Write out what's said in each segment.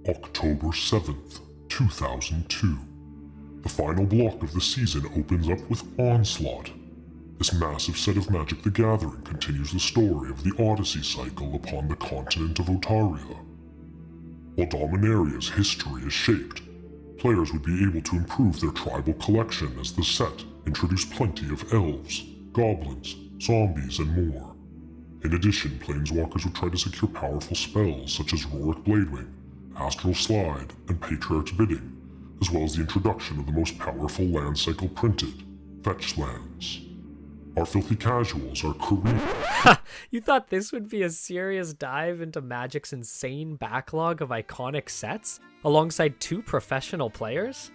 October 7th, 2002. The final block of the season opens up with Onslaught. This massive set of Magic the Gathering continues the story of the Odyssey cycle upon the continent of Otaria. While Dominaria's history is shaped, players would be able to improve their tribal collection as the set introduced plenty of elves, goblins, zombies, and more. In addition, Planeswalkers would try to secure powerful spells such as Roric Bladewing, Astral Slide, and Patriarch's Bidding, as well as the introduction of the most powerful land cycle printed, Fetch Lands. Our filthy casuals are Korean. You thought this would be a serious dive into Magic's insane backlog of iconic sets, alongside two professional players?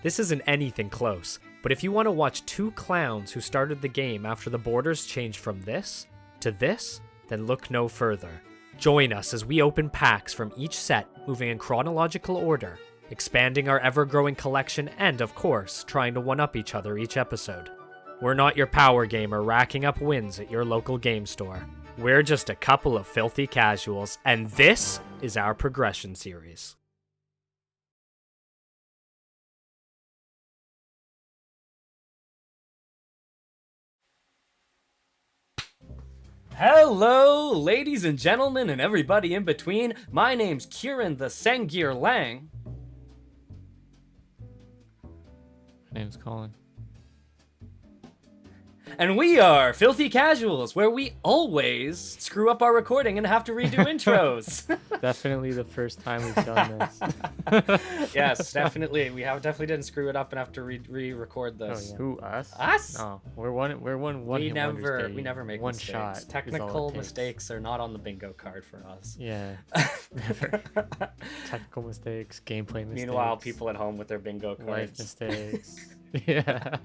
This isn't anything close, but if you want to watch two clowns who started the game after the borders changed from this to this, then look no further. Join us as we open packs from each set, moving in chronological order, expanding our ever-growing collection and, of course, trying to one-up each other each episode. We're not your power gamer racking up wins at your local game store. We're just a couple of filthy casuals, and this is our progression series. Hello, ladies and gentlemen, and everybody in between. My name's Kieran the Sengir Lang. My name's Colin. And we are Filthy Casuals, where we always screw up our recording and have to redo intros. Definitely the first time we've done this. Yes, definitely. We definitely didn't screw it up and have to re-record this. Oh, yeah. Who, us? Us? No, we're one We never make one mistakes. shot. Technical mistakes are not on the bingo card for us. Yeah. Never. Technical mistakes, gameplay mistakes. Meanwhile, people at home with their bingo cards. Life mistakes. Yeah.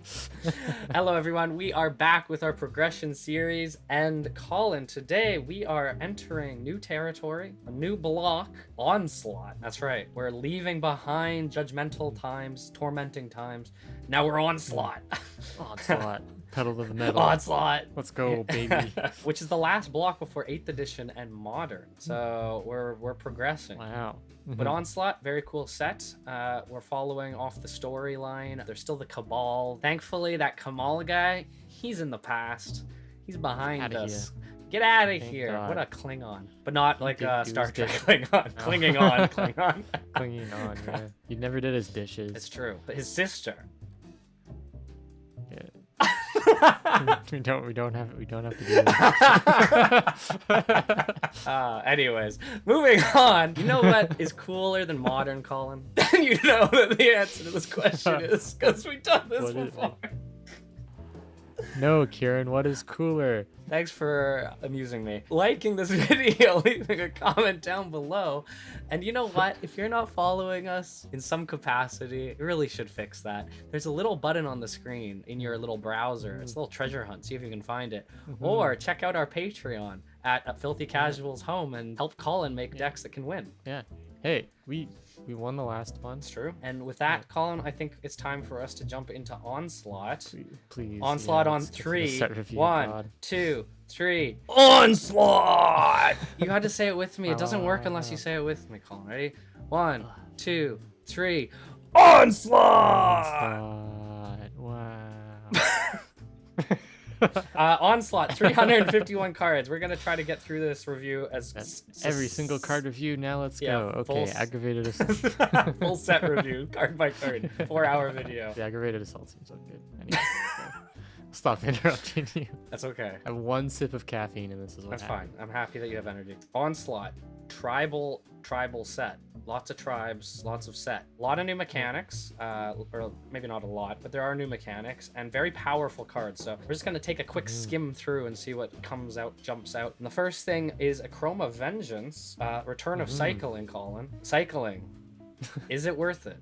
Hello everyone, we are back with our progression series, and Colin, today we are entering new territory, a new block, Onslaught. That's right, we're leaving behind judgmental times, tormenting times. Now we're Onslaught. Onslaught. Pedal to the metal. Onslaught. Let's go, baby. Which is the last block before 8th edition and modern. So we're progressing. Wow. But Onslaught, very cool set. We're following off the storyline. There's still the Cabal. Thankfully, that Kamal guy, he's in the past. He's behind us. Get out of here. God. What a Klingon. But not like Star Trek good. Klingon. Clinging on, Klingon. Clinging on, yeah. He never did his dishes. It's true. But his sister. Yeah. we don't have to do that. Anyways, moving on. You know what is cooler than modern, Colin? You know that the answer to this question is because we've done this before. No, Kieran, what is cooler? Thanks for amusing me. Liking this video, leaving a comment down below. And you know what? If you're not following us in some capacity, you really should fix that. There's a little button on the screen in your little browser. It's a little treasure hunt. See if you can find it. Or check out our Patreon at Filthy Casuals Home and help Colin make decks that can win. Yeah. Hey, we won the last one. It's true. And with that, Colin, I think it's time for us to jump into Onslaught. Please. Onslaught on let's get to the 3. set review, 1, God. 2, 3. Onslaught! You had to say it with me. It doesn't work unless you say it with me, Colin. Ready? 1, 2, 3. Onslaught! Wow. Onslaught, 351 cards. We're gonna try to get through this review as Every single card review. Now let's go. Okay, aggravated assault. full set review, card by card, 4-hour video. The aggravated assault seems so good. Anyway, stop interrupting you. That's okay. I have one sip of caffeine and this is what That's happened. fine. I'm happy that you have energy. Onslaught, tribal set. Lots of tribes, lots of set. A lot of new mechanics, or maybe not a lot, but there are new mechanics and very powerful cards. So we're just gonna take a quick skim through and see what comes out, jumps out. And the first thing is Achroma Vengeance, Return of Cycling, Colin. Cycling. Is it worth it?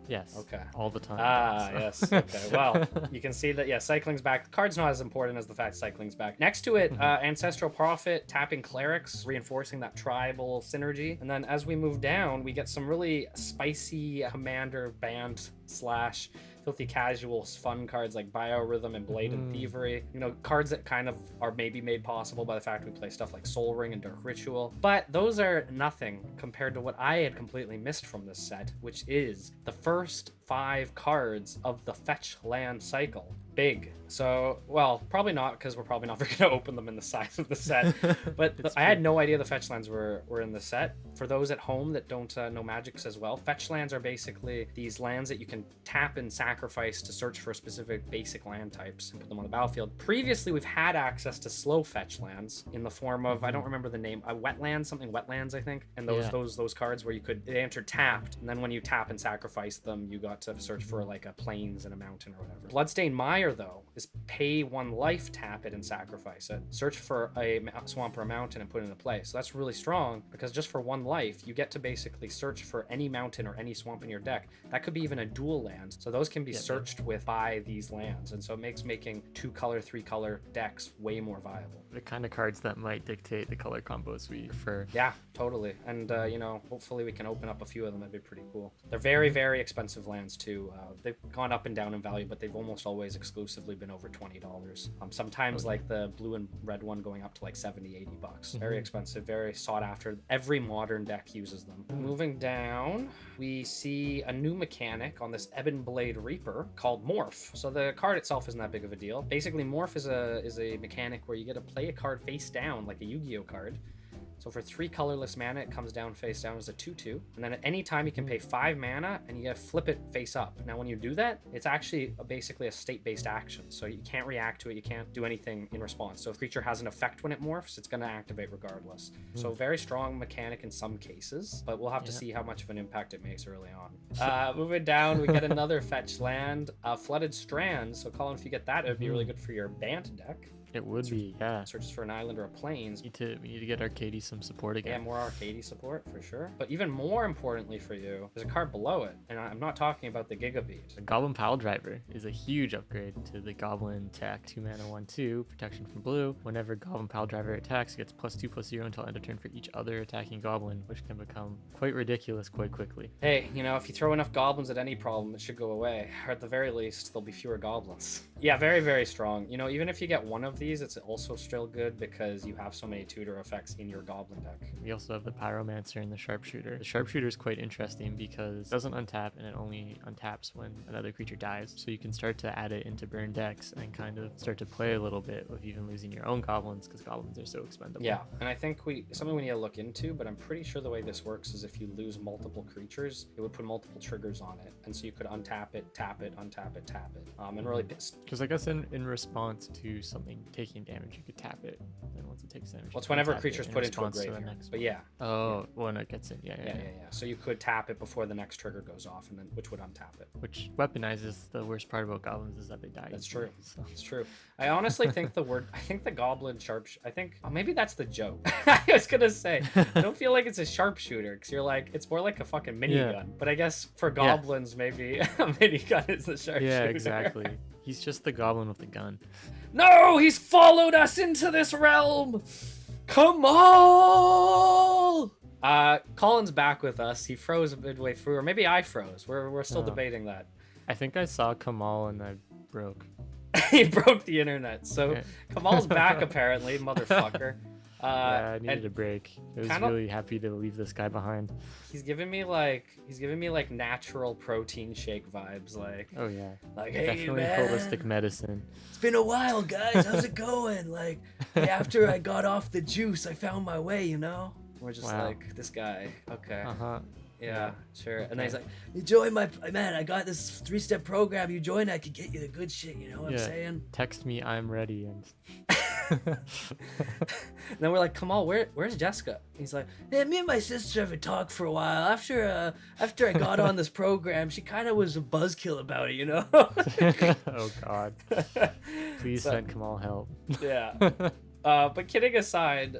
Yes. Okay. All the time. Yes. Okay. Well, you can see that, yeah, cycling's back. The card's not as important as the fact cycling's back. Next to it, Ancestral Prophet, tapping clerics, reinforcing that tribal synergy. And then as we move down, we get some really spicy commander band / filthy casuals, fun cards like Biorhythm and Blade and Thievery. You know, cards that kind of are maybe made possible by the fact we play stuff like Soul Ring and Dark Ritual. But those are nothing compared to what I had completely missed from this set, which is the first 5 cards of the fetch land cycle. Big. So, well, probably not, because we're probably never going to open them in the size of the set. But I had no idea the fetch lands were in the set. For those at home that don't know Magics as well, fetch lands are basically these lands that you can tap and sacrifice to search for specific basic land types and put them on the battlefield. Previously, we've had access to slow fetch lands in the form of, I don't remember the name, wetlands, something wetlands, I think. And those cards where they entered tapped, and then when you tap and sacrifice them, you got to search for like a plains and a mountain or whatever. Bloodstained Mire, though, is pay 1 life, tap it, and sacrifice it. Search for a swamp or a mountain and put it into play. So that's really strong, because just for 1 life, you get to basically search for any mountain or any swamp in your deck. That could be even a dual land. So those can be searched with by these lands. And so it makes making 2-color, 3-color decks way more viable. The kind of cards that might dictate the color combos we prefer. Yeah, totally. And, you know, hopefully we can open up a few of them. That'd be pretty cool. They're very, very expensive lands, too. They've gone up and down in value, but they've almost always exclusively been over $20. Sometimes like the blue and red one going up to like 70, 80 bucks. Very expensive, very sought after. Every modern deck uses them. Moving down, we see a new mechanic on this Ebon Blade Reaper called Morph. So the card itself isn't that big of a deal. Basically, Morph is a mechanic where you get to play a card face down like a Yu-Gi-Oh card. So for 3 colorless mana, it comes down face down as a 2/2. And then at any time, you can pay 5 mana and you gotta flip it face up. Now, when you do that, it's actually basically a state-based action. So you can't react to it. You can't do anything in response. So if a creature has an effect when it morphs, it's gonna activate regardless. So very strong mechanic in some cases, but we'll have to see how much of an impact it makes early on. Moving down, we get another fetch land, Flooded Strands. So Colin, if you get that, it would be really good for your Bant deck. It would be, yeah. Searches for an island or a plains. We need to get Arcady some support again. Yeah, more Arcady support for sure. But even more importantly for you, there's a card below it, and I'm not talking about the Gigabeat. The Goblin Pile Driver is a huge upgrade to the Goblin tech 2 mana 1/2 protection from blue. Whenever Goblin Pile Driver attacks, it gets +2/+0 until end of turn for each other attacking goblin, which can become quite ridiculous quite quickly. Hey, you know, if you throw enough goblins at any problem, it should go away. Or at the very least, there'll be fewer goblins. Yeah, very, very strong. You know, even if you get one of these, it's also still good because you have so many tutor effects in your goblin deck. We also have the Pyromancer and the Sharpshooter. The Sharpshooter is quite interesting because it doesn't untap and it only untaps when another creature dies. So you can start to add it into burn decks and kind of start to play a little bit with even losing your own goblins because goblins are so expendable. Yeah, and I think something we need to look into, but I'm pretty sure the way this works is if you lose multiple creatures, it would put multiple triggers on it. And so you could untap it, tap it, untap it, tap it. And really because I guess in response to something taking damage, you could tap it. Then once it takes damage, well, it's whenever creature's put into a graveyard. But yeah. Oh, when it gets in. Yeah. So you could tap it before the next trigger goes off, and then which would untap it. Which weaponizes the worst part about goblins is that they die. That's true. So. It's true. I honestly think the goblin maybe that's the joke. I was gonna say, I don't feel like it's a sharpshooter because you're like, it's more like a fucking minigun. But I guess for goblins, maybe a minigun is the sharpshooter. Yeah, exactly. He's just the goblin with the gun. No, he's followed us into this realm. Kamal! Colin's back with us. He froze midway through, or maybe I froze. We're still debating that. I think I saw Kamal and I broke. He broke the internet. So Kamal's back apparently, motherfucker. Yeah, I needed a break. I was really happy to leave this guy behind. He's giving me like natural protein shake vibes, like. Oh yeah. Like, hey definitely man, holistic medicine. It's been a while, guys. How's it going? Like, after I got off the juice, I found my way. You know. We're just like this guy. Okay. Yeah, sure. And then he's like, you join my man. I got this 3-step program. You join, I could get you the good shit. You know what I'm saying? Text me, I'm ready. And then we're like, Kamal, where's Jessica? He's like, yeah, me and my sister haven't talked for a while. After I got on this program, she kind of was a buzzkill about it, you know? Oh God! Please send Kamal help. Yeah. But kidding aside,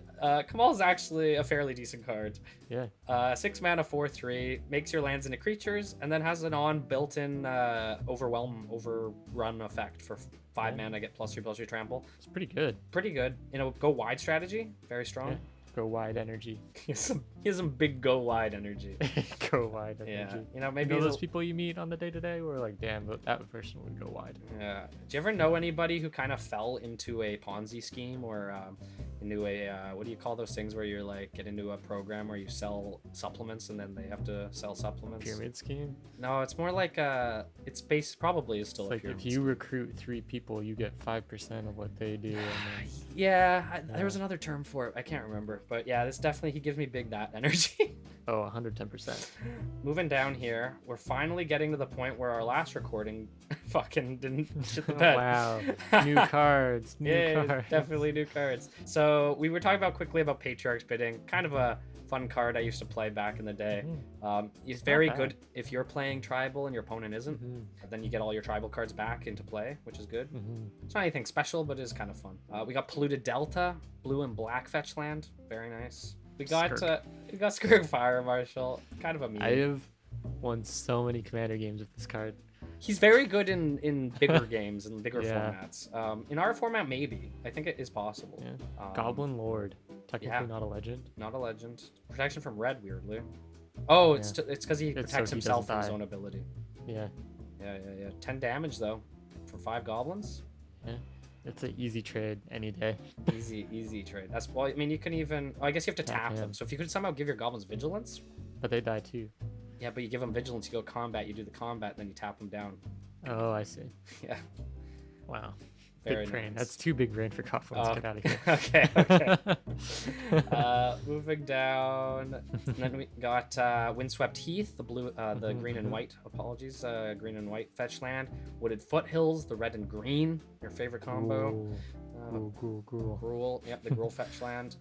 Kamal's actually a fairly decent card. Yeah. 6 mana, 4/3, makes your lands into creatures, and then has an built-in overrun effect for 5 mana, get +3/+3 trample. It's pretty good. Pretty good. You know, go wide strategy, very strong. Go wide energy. He has some big go wide energy. Go wide Yeah, energy. you know, You maybe know he's those people you meet on the day-to-day where like, damn, but that person would go wide. Yeah. Do you ever know anybody who kind of fell into a Ponzi scheme or into a what do you call those things where you're like get into a program where you sell supplements and then they have to sell supplements? Pyramid scheme. No, it's more like it's based probably is still It's a like pyramid if you recruit 3 people, you get 5% of what they do. And then, Yeah, there was another term for it. I can't remember, but yeah, this definitely he gives me big that energy. oh, 110%. Moving down here, we're finally getting to the point where our last recording fucking didn't shit the bed. Wow. New cards. New Yeah, cards. definitely new cards. So we were talking about quickly about Patriarch's Bidding, kind of a fun card I used to play back in the day. It's very bad. good if you're playing tribal and your opponent isn't. Mhm. Then you get all your tribal cards back into play, which is good. Mhm. It's not anything special, but it's kind of fun. We got Polluted Delta, blue and black fetch land, very nice. We got Skirk Fire Marshal, kind of a meme. I have won so many Commander games with this card. He's very good in bigger games and bigger Yeah. formats. In our format, maybe. I think it is possible. Yeah. Goblin Lord. Technically yeah. not a legend. Not a legend. Protection from red, weirdly. Oh, it's Yeah. it's because he It's so protects he himself doesn't from his die. own ability. Yeah. Yeah. 10 damage though, for 5 goblins. Yeah. It's an easy trade any day. Easy trade. That's well. I mean, you can even. Oh, I guess you have to Tap tap them. him. So if you could somehow give your goblins vigilance. But they die too. Yeah, but you give them vigilance. You go combat. You do the combat, then you tap them down. Oh, I see. Yeah. Wow. Very Big brain. nice. That's too big brain for goblins. Oh, Get out of here. okay. Moving down, and then we got Windswept Heath, the blue, the green and white. Apologies, green and white fetch land. Wooded Foothills, the red and green. Your favorite combo. Gruel. Gruel. Yep, the Gruel fetch land.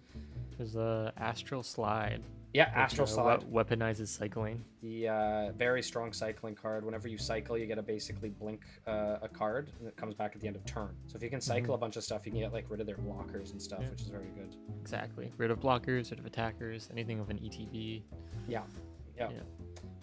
There's a Astral Slide. Yeah, which, Astral Slide. Weaponizes cycling. The very strong cycling card. Whenever you cycle, you get to basically blink a card, and it comes back at the end of turn. So if you can cycle a bunch of stuff, you can get like rid of their blockers and stuff, Yeah. which is very good. Exactly. Rid of blockers, rid of attackers, anything of an ETB. Yeah. Yeah.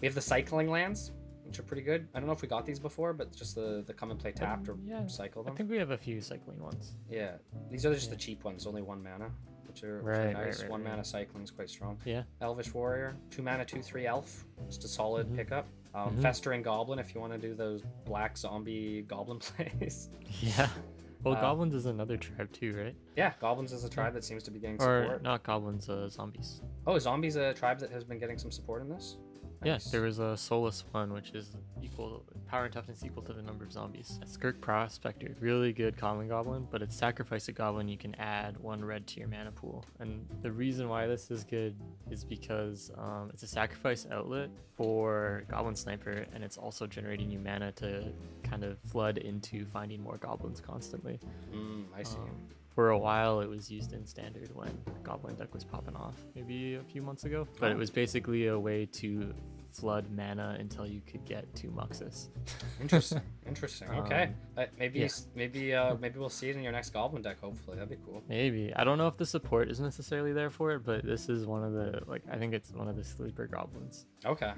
We have the cycling lands, which are pretty good. I don't know if we got these before, but just the come and play tapped or yeah. cycle I them. think we have a few cycling ones. Yeah, these are just Yeah. the cheap ones, only 1 mana, which are Right, nice. right, 1 right. mana cycling is quite strong. Yeah. Elvish Warrior, 2 mana, 2/3 elf, just a solid Mhm. pickup. Mhm. Festering Goblin, if you want to do those black zombie goblin plays. Yeah. Well, Uh, goblins is another tribe too, right? Yeah, goblins is a tribe that seems to be getting Or support. not goblins, zombies. Oh, zombies a tribe that has been getting some support in this. Yes, Nice. there was a soulless one, which is equal power and toughness equal to the number of zombies. Skirk Prospector, really good common goblin, but it's sacrifice a goblin. You can add 1 red to your mana pool, and the reason why this is good is because it's a sacrifice outlet for Goblin Sniper, and it's also generating you mana to kind of flood into finding more goblins constantly. I see. For a while, it was used in standard when Goblin Deck was popping off, maybe a few months ago. But it was basically a way to flood mana until you could get 2 Muxus. Interesting. Interesting. Okay. Maybe yeah. maybe we'll see it in your next goblin deck. Hopefully, that'd be cool. Maybe. I don't know if the support is necessarily there for it, but this is one of the, I think it's one of the sleeper goblins. Okay.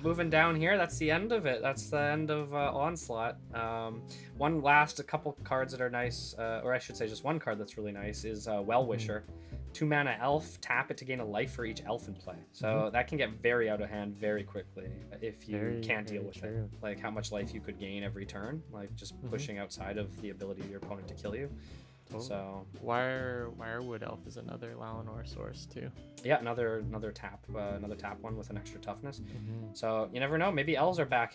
Moving down here, that's the end of it. That's the end of Onslaught. A couple cards that are nice, or I should say just one card that's really nice is Well-Wisher. 2 mana elf, tap it to gain a life for each elf in play. So that can get very out of hand very quickly if you can't deal with it. Like how much life you could gain every turn, like just pushing outside of the ability of your opponent to kill you. So Wirewood Elf is another Lalanor source too. yeah, another tap one with an extra toughness. So you never know, maybe elves are back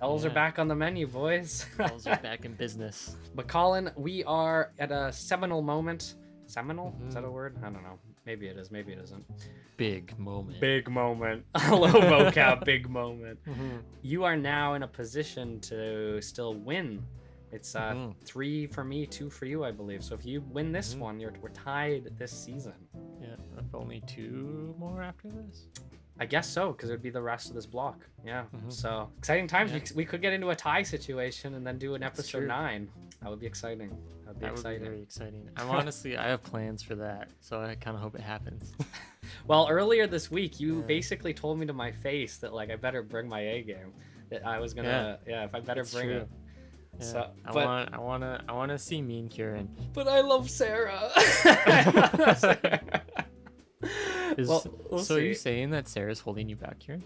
are back on the menu, boys. Elves are back in business. But Colin, we are at a seminal moment. Seminal? Is that a word? I don't know. Maybe it is, maybe it isn't. Big moment. Big moment. Low vocab, big moment. You are now in a position to still win. It's 3 for me, 2 for you, I believe. So if you win this one, we're tied this season. Yeah, if only 2 more after this. I guess so, because it would be the rest of this block. Yeah. So exciting times. Yeah. We could get into a tie situation and then do an episode true. 9. That would be exciting. That would be Very exciting. I have plans for that, so I kind of hope it happens. Well, earlier this week, you basically told me to my face that like I better bring my A game. That I was gonna, if I better bring it. Yeah. So, I wanna see Mean Kieran. But I love Sarah. Well, we'll so are you see. saying that Sarah's holding you back here?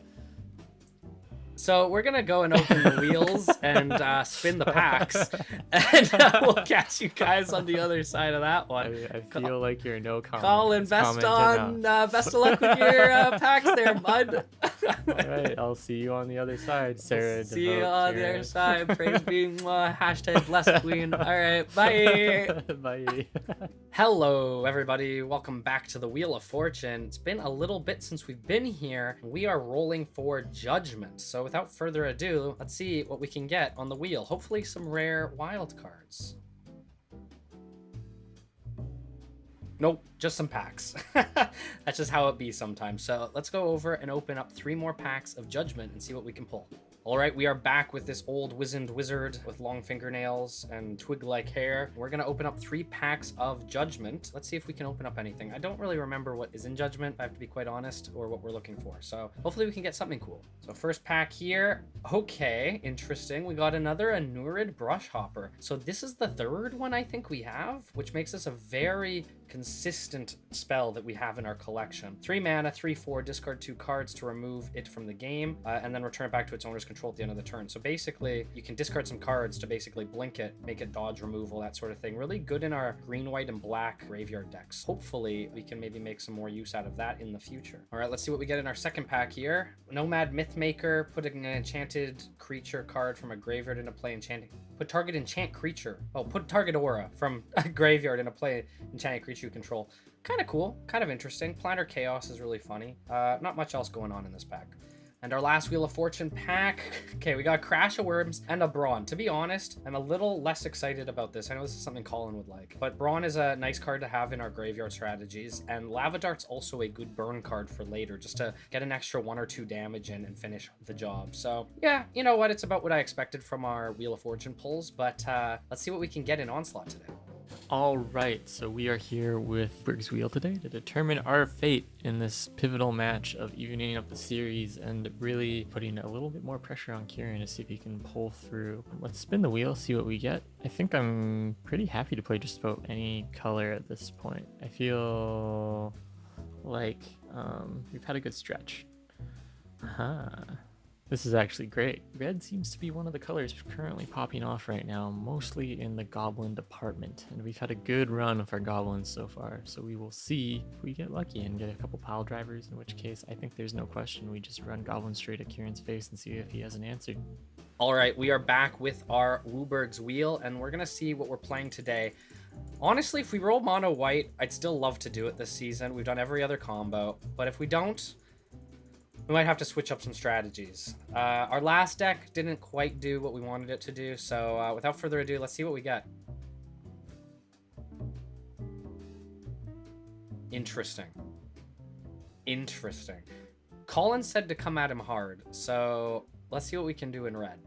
So we're gonna go and open the wheels and spin the packs, and we'll catch you guys on the other side of that one. I feel like you're no comment. Colin, It's best comment enough. best of luck with your packs there, bud. All right, I'll see you on the other side, Sarah. See you Devote on the here. other side. Praise be. Hashtag blessed queen. All right, bye. Bye. Hello, everybody. Welcome back to the Wheel of Fortune. It's been a little bit since we've been here. We are rolling for Judgment. So without further ado, let's see what we can get on the wheel. Hopefully some rare wild cards. Nope, just some packs. That's just how it be sometimes. So let's go over and open up 3 more packs of Judgment and see what we can pull. All right, we are back with this old wizened wizard with long fingernails and twig-like hair. We're gonna open up 3 packs of Judgment. Let's see if we can open up anything. I don't really remember what is in Judgment, I have to be quite honest, or what we're looking for. So hopefully we can get something cool. So first pack here. Okay, interesting. We got another Anurid Brush Hopper. So this is the 3rd one I think we have, which makes this a very consistent spell that we have in our collection. 3 mana, 3/4, discard 2 cards to remove it from the game, and then return it back to its owner's control at the end of the turn. So basically, you can discard some cards to basically blink it, make it dodge removal, that sort of thing. Really good in our green, white, and black graveyard decks. Hopefully, we can maybe make some more use out of that in the future. All right, let's see what we get in our second pack here. Nomad Mythmaker, putting an enchanted creature card from a graveyard into play enchanting. Put target enchant creature. Oh, put target aura from a graveyard into play enchanted creature you control. Kind of cool, kind of interesting. Plantar Chaos is really funny. Not much else going on in this pack. And our last Wheel of Fortune pack. Okay, we got Crash of Worms and a Brawn. To be honest, I'm a little less excited about this. I know this is something Colin would like. But Brawn is a nice card to have in our graveyard strategies. And Lava Dart's also a good burn card for later, just to get an extra 1 or 2 damage in and finish the job. So yeah, you know what? It's about what I expected from our Wheel of Fortune pulls. But let's see what we can get in Onslaught today. All right, so we are here with Berg's Wheel today to determine our fate in this pivotal match of evening up the series and really putting a little bit more pressure on Kieran to see if he can pull through. Let's spin the wheel, see what we get. I think I'm pretty happy to play just about any color at this point. I feel like we've had a good stretch. This is actually great. Red seems to be one of the colors currently popping off right now, mostly in the goblin department. And we've had a good run with our goblins so far. So we will see if we get lucky and get a couple pile drivers, in which case I think there's no question we just run goblins straight at Kieran's face and see if he has an answer. All right, we are back with our Wooberg's Wheel, and we're gonna see what we're playing today. Honestly, if we roll mono white, I'd still love to do it this season. We've done every other combo, but if we don't, we might have to switch up some strategies. Our last deck didn't quite do what we wanted it to do, so without further ado, let's see what we get. Interesting. Interesting. Colin said to come at him hard, so let's see what we can do in red.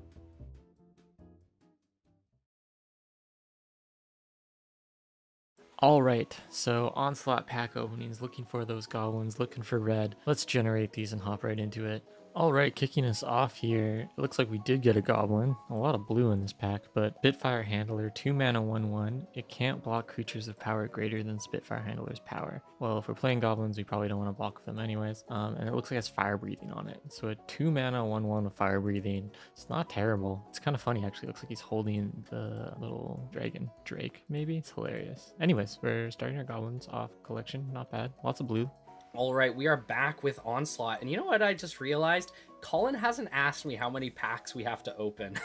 All right, so Onslaught pack openings, looking for those goblins, looking for red. Let's generate these and hop right into it. All right, kicking us off here, it looks like we did get a goblin. A lot of blue in this pack, but Spitfire Handler, 2 mana, 1/1. It can't block creatures of power greater than Spitfire Handler's power. Well, if we're playing goblins, we probably don't want to block them anyways. And it looks like it has Fire Breathing on it. So a 2 mana, 1/1 with Fire Breathing. It's not terrible. It's kind of funny, actually. It looks like he's holding the little dragon. Drake, maybe? It's hilarious. Anyways, we're starting our goblins off collection. Not bad. Lots of blue. All right, we are back with Onslaught. And you know what I just realized? Colin hasn't asked me how many packs we have to open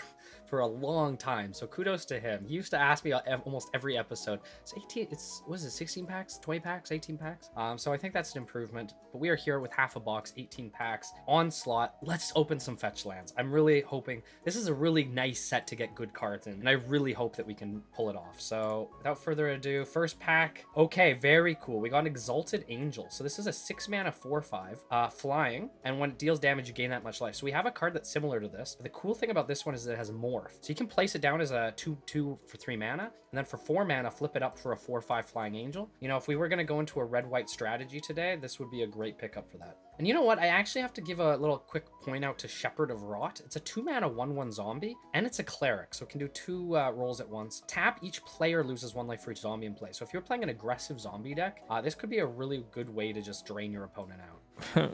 for a long time. So kudos to him. He used to ask me almost every episode. It's 18, what is it, 16 packs, 20 packs, 18 packs? So I think that's an improvement. But we are here with half a box, 18 packs. Onslaught, let's open some fetch lands. I'm really hoping, this is a really nice set to get good cards in. And I really hope that we can pull it off. So without further ado, first pack. Okay, very cool. We got an Exalted Angel. So this is a 6 mana 4/5, flying. And when it deals damage, you gain that much life. So we have a card that's similar to this. But the cool thing about this one is that it has Morph. So you can place it down as a 2/2 for 3 mana, and then for 4 mana, flip it up for a 4/5 Flying Angel. You know, if we were going to go into a red-white strategy today, this would be a great pickup for that. And you know what? I actually have to give a little quick point out to Shepherd of Rot. It's a 2 mana 1/1 zombie, and it's a cleric, so it can do 2 rolls at once. Tap, each player loses 1 life for each zombie in play. So if you're playing an aggressive zombie deck, this could be a really good way to just drain your opponent out.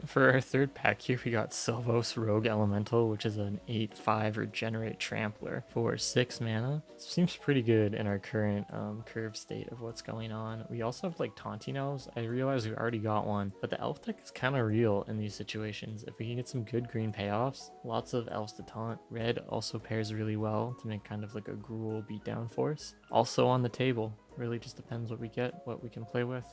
For our third pack here, we got Sylvos Rogue Elemental, which is an 8/5 Regenerate Trampler for 6 mana. Seems pretty good in our current curve state of what's going on. We also have like Taunting Elves. I realize we already got one, but the elf deck is kind of real in these situations. If we can get some good green payoffs, lots of elves to taunt. Red also pairs really well to make kind of like a Gruul beatdown force. Also on the table. Really just depends what we get, what we can play with.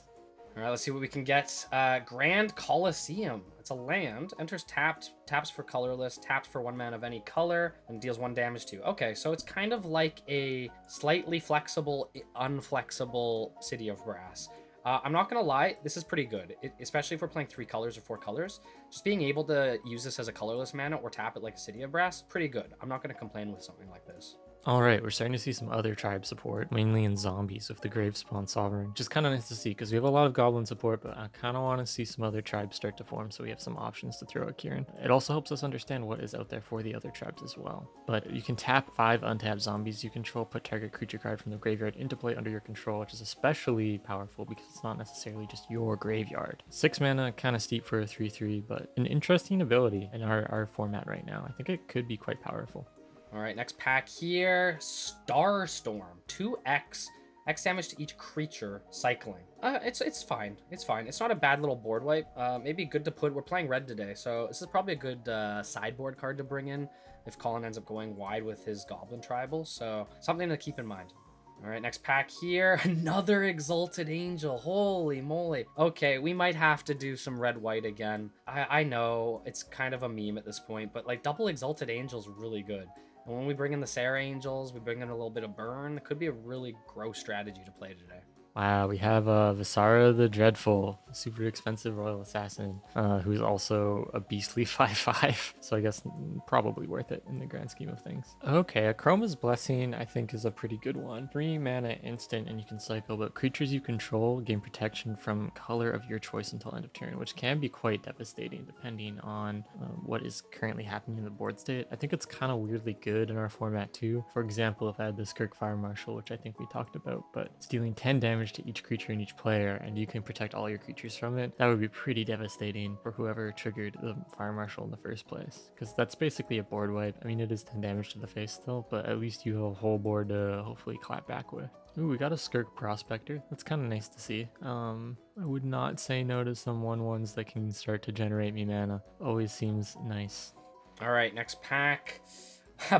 All right, let's see what we can get. Grand Colosseum. It's a land. Enters tapped, taps for colorless, taps for 1 mana of any color, and deals 1 damage to you. Okay, so it's kind of like a slightly flexible, unflexible City of Brass. I'm not going to lie, this is pretty good, especially if we're playing 3 colors or 4 colors. Just being able to use this as a colorless mana or tap it like a City of Brass, pretty good. I'm not going to complain with something like this. Alright, we're starting to see some other tribe support, mainly in zombies with the Gravespawn Sovereign. Just kind of nice to see, because we have a lot of goblin support, but I kind of want to see some other tribes start to form, so we have some options to throw at Kieran. It also helps us understand what is out there for the other tribes as well. But you can tap 5 untapped zombies you control, put target creature card from the graveyard into play under your control, which is especially powerful because it's not necessarily just your graveyard. 6 mana, kind of steep for a 3/3, but an interesting ability in our format right now. I think it could be quite powerful. All right, next pack here. Starstorm. 2x. X damage to each creature cycling. It's fine. It's fine. It's not a bad little board wipe. Maybe good to put. We're playing red today, so this is probably a good sideboard card to bring in if Colin ends up going wide with his Goblin Tribal. So something to keep in mind. All right, next pack here. Another Exalted Angel. Holy moly. Okay, we might have to do some red-white again. I know it's kind of a meme at this point, but like double Exalted Angel is really good. And when we bring in the Sarah Angels, we bring in a little bit of burn. It could be a really gross strategy to play today. Wow, we have Visara the Dreadful, super expensive Royal Assassin, who's also a beastly 5/5, so I guess probably worth it in the grand scheme of things. Okay, a Chroma's Blessing I think is a pretty good one. 3 mana instant and you can cycle, but creatures you control gain protection from color of your choice until end of turn, which can be quite devastating depending on what is currently happening in the board state. I think it's kind of weirdly good in our format too. For example, if I had the Skirk Fire Marshal, which I think we talked about, but it's dealing 10 damage to each creature and each player, and you can protect all your creatures from it, that would be pretty devastating for whoever triggered the Fire Marshal in the first place, because that's basically a board wipe. I mean, it is 10 damage to the face still, but at least you have a whole board to hopefully clap back with. Ooh, we got a Skirk Prospector. That's kind of nice to see. I would not say no to some 1/1s that can start to generate me mana. Always seems nice. All right, next pack.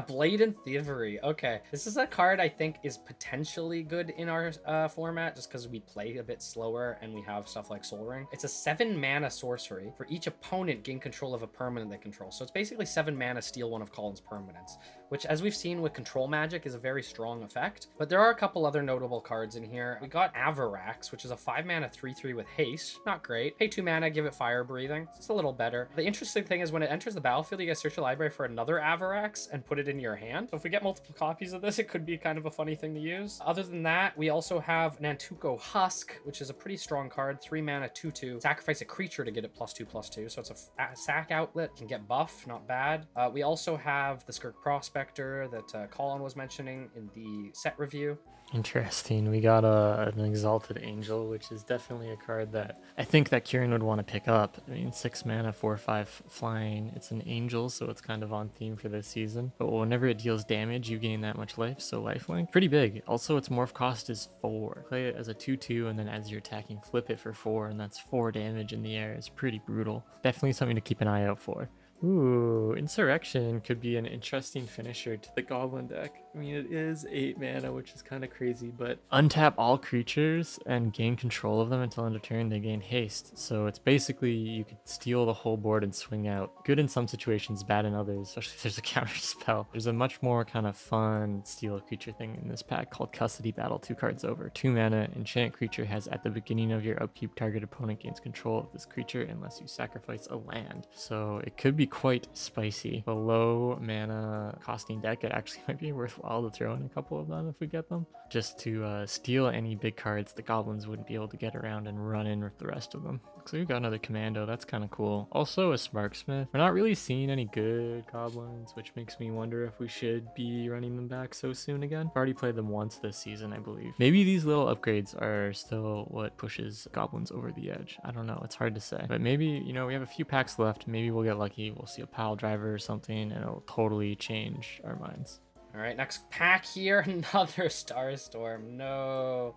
Blade and Thievery. Okay, this is a card I think is potentially good in our format just because we play a bit slower and we have stuff like Soul Ring. It's a 7 mana sorcery. For each opponent, gain control of a permanent they control. So it's basically 7 mana, steal one of Colin's permanents, which as we've seen with control magic is a very strong effect. But there are a couple other notable cards in here. We got Avarax, which is a 5 mana 3/3 with haste. Not great. Pay 2 mana, give it fire breathing. It's a little better. The interesting thing is when it enters the battlefield, you guys search your library for another Avarax and put it in your hand. So if we get multiple copies of this, it could be kind of a funny thing to use. Other than that, we also have Nantuko Husk, which is a pretty strong card. 3 mana 2/2. Sacrifice a creature to get it +2/+2. So it's a sack outlet. Can get buff, not bad. We also have the Skirk Prospector that Colin was mentioning in the set review. Interesting. We got an Exalted Angel, which is definitely a card that I think that Kieran would want to pick up. I mean, 6 mana, 4/5 flying. It's an angel, so it's kind of on theme for this season. But whenever it deals damage, you gain that much life, so lifelink. Pretty big. Also, its morph cost is 4. Play it as a 2/2, and then as you're attacking, flip it for 4, and that's 4 damage in the air. It's pretty brutal. Definitely something to keep an eye out for. Ooh, Insurrection could be an interesting finisher to the Goblin deck. I mean, it is 8 mana, which is kind of crazy, but untap all creatures and gain control of them until end of turn, they gain haste. So it's basically, you could steal the whole board and swing out. Good in some situations, bad in others, especially if there's a counter spell. There's a much more kind of fun steal a creature thing in this pack called Custody Battle, 2 cards over. 2 mana, enchant creature has at the beginning of your upkeep, target opponent gains control of this creature unless you sacrifice a land. So it could be quite spicy. A low mana costing deck, it actually might be worthwhile to throw in a couple of them if we get them, just to steal any big cards the goblins wouldn't be able to get around and run in with the rest of them. Looks like we got another commando. That's kind of cool. Also a Smarksmith. We're not really seeing any good goblins, which makes me wonder if we should be running them back so soon again. I've already played them once this season, I believe. Maybe these little upgrades are still what pushes goblins over the edge. I don't know. It's hard to say. But maybe, you know, we have a few packs left. Maybe we'll get lucky. We'll see a pile driver or something, and it'll totally change our minds. All right, next pack here, another Starstorm. No.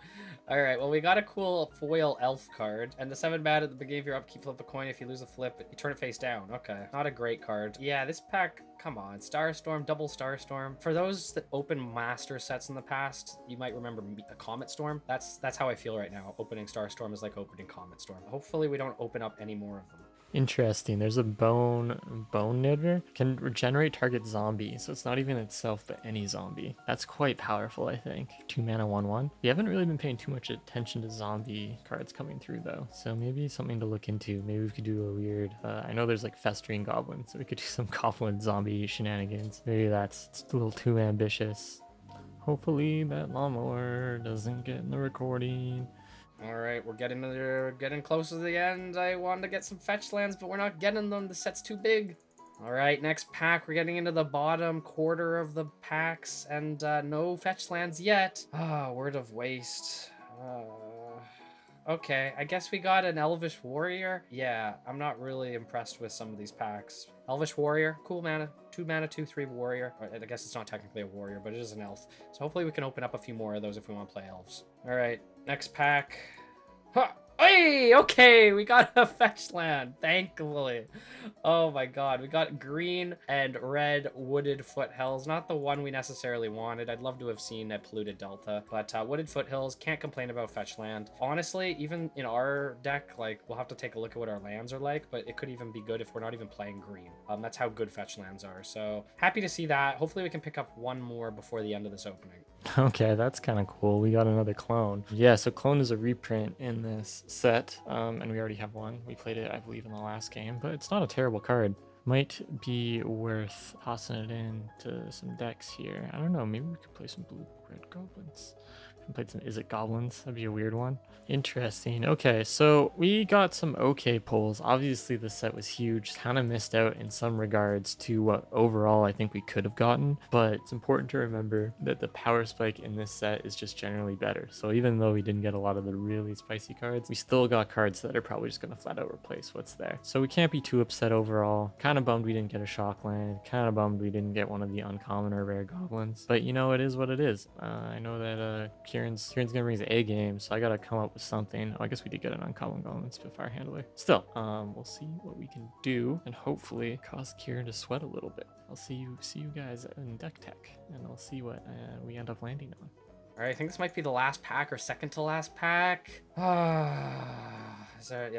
All right, well, we got a cool foil elf card. And the 7 bad at the beginning of your upkeep, flip a coin. If you lose a flip, you turn it face down. Okay, not a great card. Yeah, this pack, come on. Starstorm, double Starstorm. For those that open master sets in the past, you might remember a Comet Storm. That's how I feel right now. Opening Starstorm is like opening Comet Storm. Hopefully we don't open up any more of them. Interesting. There's a bone knitter. Can regenerate target zombie, so it's not even itself but any zombie. That's quite powerful, I think. 2 mana 1/1. We haven't really been paying too much attention to zombie cards coming through though, so maybe something to look into. Maybe we could do a weird I know there's like festering goblins, so we could do some goblin zombie shenanigans. Maybe that's a little too ambitious. Hopefully that lawnmower doesn't get in the recording. All right, we're getting close to the end. I wanted to get some fetch lands, but we're not getting them. The set's too big. All right, next pack. We're getting into the bottom quarter of the packs, and no fetch lands yet. Word of Waste. Okay, I guess we got an Elvish Warrior. Yeah, I'm not really impressed with some of these packs. Elvish Warrior, cool mana. 2 mana, 2/3 Warrior. I guess it's not technically a Warrior, but it is an elf. So hopefully we can open up a few more of those if we want to play elves. All right, next pack. Huh. Hey, okay, we got a fetch land, thankfully. Oh my god, we got green and red wooded foothills. Not the one we necessarily wanted. I'd love to have seen a polluted delta, but wooded foothills, can't complain about fetch land. Honestly, even in our deck, like, we'll have to take a look at what our lands are like, but it could even be good if we're not even playing green. That's how good fetch lands are, so happy to see that. Hopefully we can pick up one more before the end of this opening. Okay, that's kind of cool. We got another clone. Yeah, so clone is a reprint in this set, and we already have one. We played it, I believe, in the last game, but it's not a terrible card. Might be worth tossing it in to some decks here. I don't know, maybe we could play some blue-red goblins. Played some Is It Goblins? That'd be a weird one. Interesting. Okay, so we got some okay pulls. Obviously, the set was huge. Kind of missed out in some regards to what overall I think we could have gotten. But it's important to remember that the power spike in this set is just generally better. So even though we didn't get a lot of the really spicy cards, we still got cards that are probably just going to flat out replace what's there. So we can't be too upset overall. Kind of bummed we didn't get a shock land. Kind of bummed we didn't get one of the uncommon or rare goblins. But you know, it is what it is. I know that Kieran's gonna bring his A game, so I gotta come up with something. Oh, I guess we did get an uncommon goblin Spitfire Handler. Still, we'll see what we can do, and hopefully cause Kieran to sweat a little bit. I'll see you guys in deck tech, and I'll see what we end up landing on. All right, I think this might be the last pack or second to last pack. Yeah,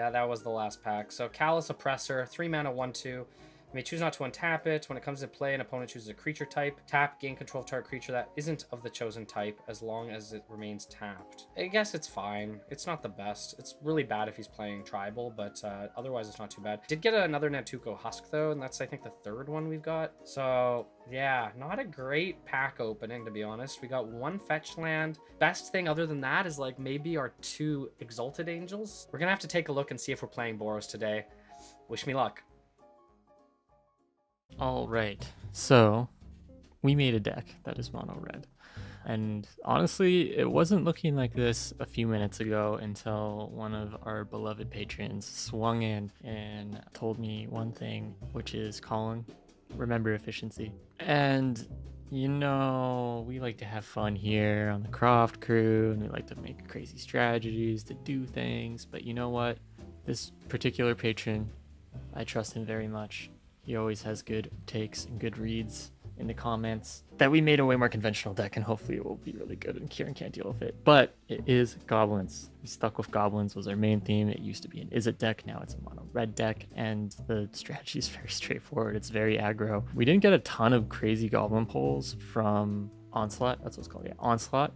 that was the last pack. So Callous Oppressor, 3 mana, 1/2. You may choose not to untap it. When it comes into play, an opponent chooses a creature type. Tap, gain control of target creature that isn't of the chosen type, as long as it remains tapped. I guess it's fine. It's not the best. It's really bad if he's playing tribal, but otherwise it's not too bad. Did get another Nantuko Husk, though, and that's, I think, the 3rd one we've got. So, yeah, not a great pack opening, to be honest. We got 1 fetch land. Best thing other than that is, like, maybe our 2 Exalted Angels. We're gonna have to take a look and see if we're playing Boros today. Wish me luck. All right, so we made a deck that is mono red, and honestly it wasn't looking like this a few minutes ago until one of our beloved patrons swung in and told me one thing, which is, Colin, remember efficiency. And you know, we like to have fun here on the Croft crew, and we like to make crazy strategies to do things, but you know what, this particular patron, I trust him very much. He always has good takes and good reads in the comments. That we made a way more conventional deck, and hopefully it will be really good, and Kieran can't deal with it. But it is goblins. We stuck with goblins, was our main theme. It used to be an Is It deck, now it's a mono red deck, and the strategy is very straightforward. It's very aggro. We didn't get a ton of crazy goblin pulls from Onslaught. That's what it's called, yeah, Onslaught.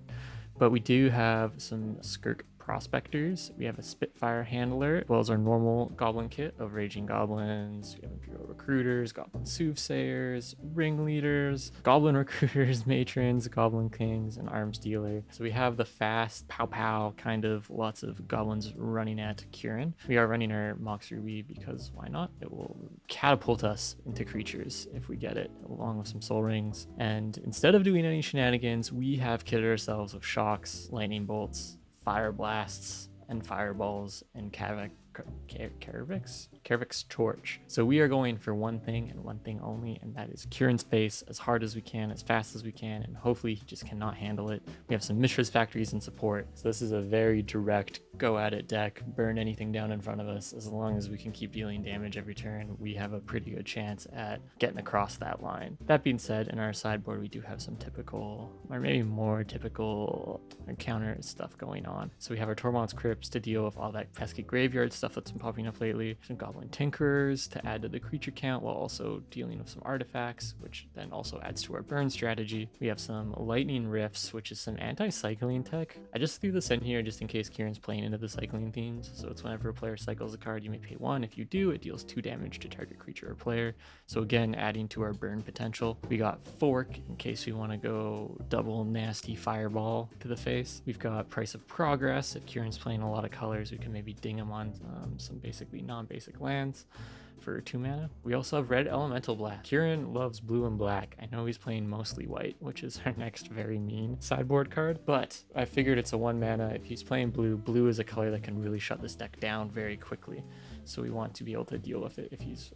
But we do have some Skirk Prospectors. We have a Spitfire Handler, as well as our normal Goblin kit of Raging Goblins. We have Imperial Recruiters, Goblin Soothsayers, Ringleaders, Goblin Recruiters, Matrons, Goblin Kings, and Arms Dealer. So we have the fast, pow kind of lots of goblins running at Kieran. We are running our Mox Ruby because why not? It will catapult us into creatures if we get it, along with some Soul Rings. And instead of doing any shenanigans, we have kitted ourselves with Shocks, Lightning Bolts, Fire Blasts, and Fireballs, and Kervik's Torch. So we are going for one thing and one thing only, and that is Kieran's face as hard as we can, as fast as we can, and hopefully he just cannot handle it. We have some Mishra's Factories in support, so this is a very direct go at it deck. Burn anything down in front of us. As long as we can keep dealing damage every turn, we have a pretty good chance at getting across that line. That being said, in our sideboard we do have some typical, or maybe more typical counter stuff going on. So we have our Tormod's Crypts to deal with all that pesky graveyard stuff that's been popping up lately, some Goblin Tinkerers to add to the creature count while also dealing with some artifacts, which then also adds to our burn strategy. We have some Lightning Rifts, which is some anti-cycling tech. I just threw this in here just in case Kieran's playing into the cycling themes. So it's whenever a player cycles a card, you may pay 1. If you do, it deals 2 damage to target creature or player. So again, adding to our burn potential. We got Fork in case we want to go double nasty fireball to the face. We've got Price of Progress. If Kieran's playing a lot of colors, we can maybe ding him on some basically non-basic lands for 2 mana. We also have Red Elemental Blast. Kieran loves blue and black. I know he's playing mostly white, which is our next very mean sideboard card, but I figured it's a 1 mana. If he's playing blue, blue is a color that can really shut this deck down very quickly. So we want to be able to deal with it if he's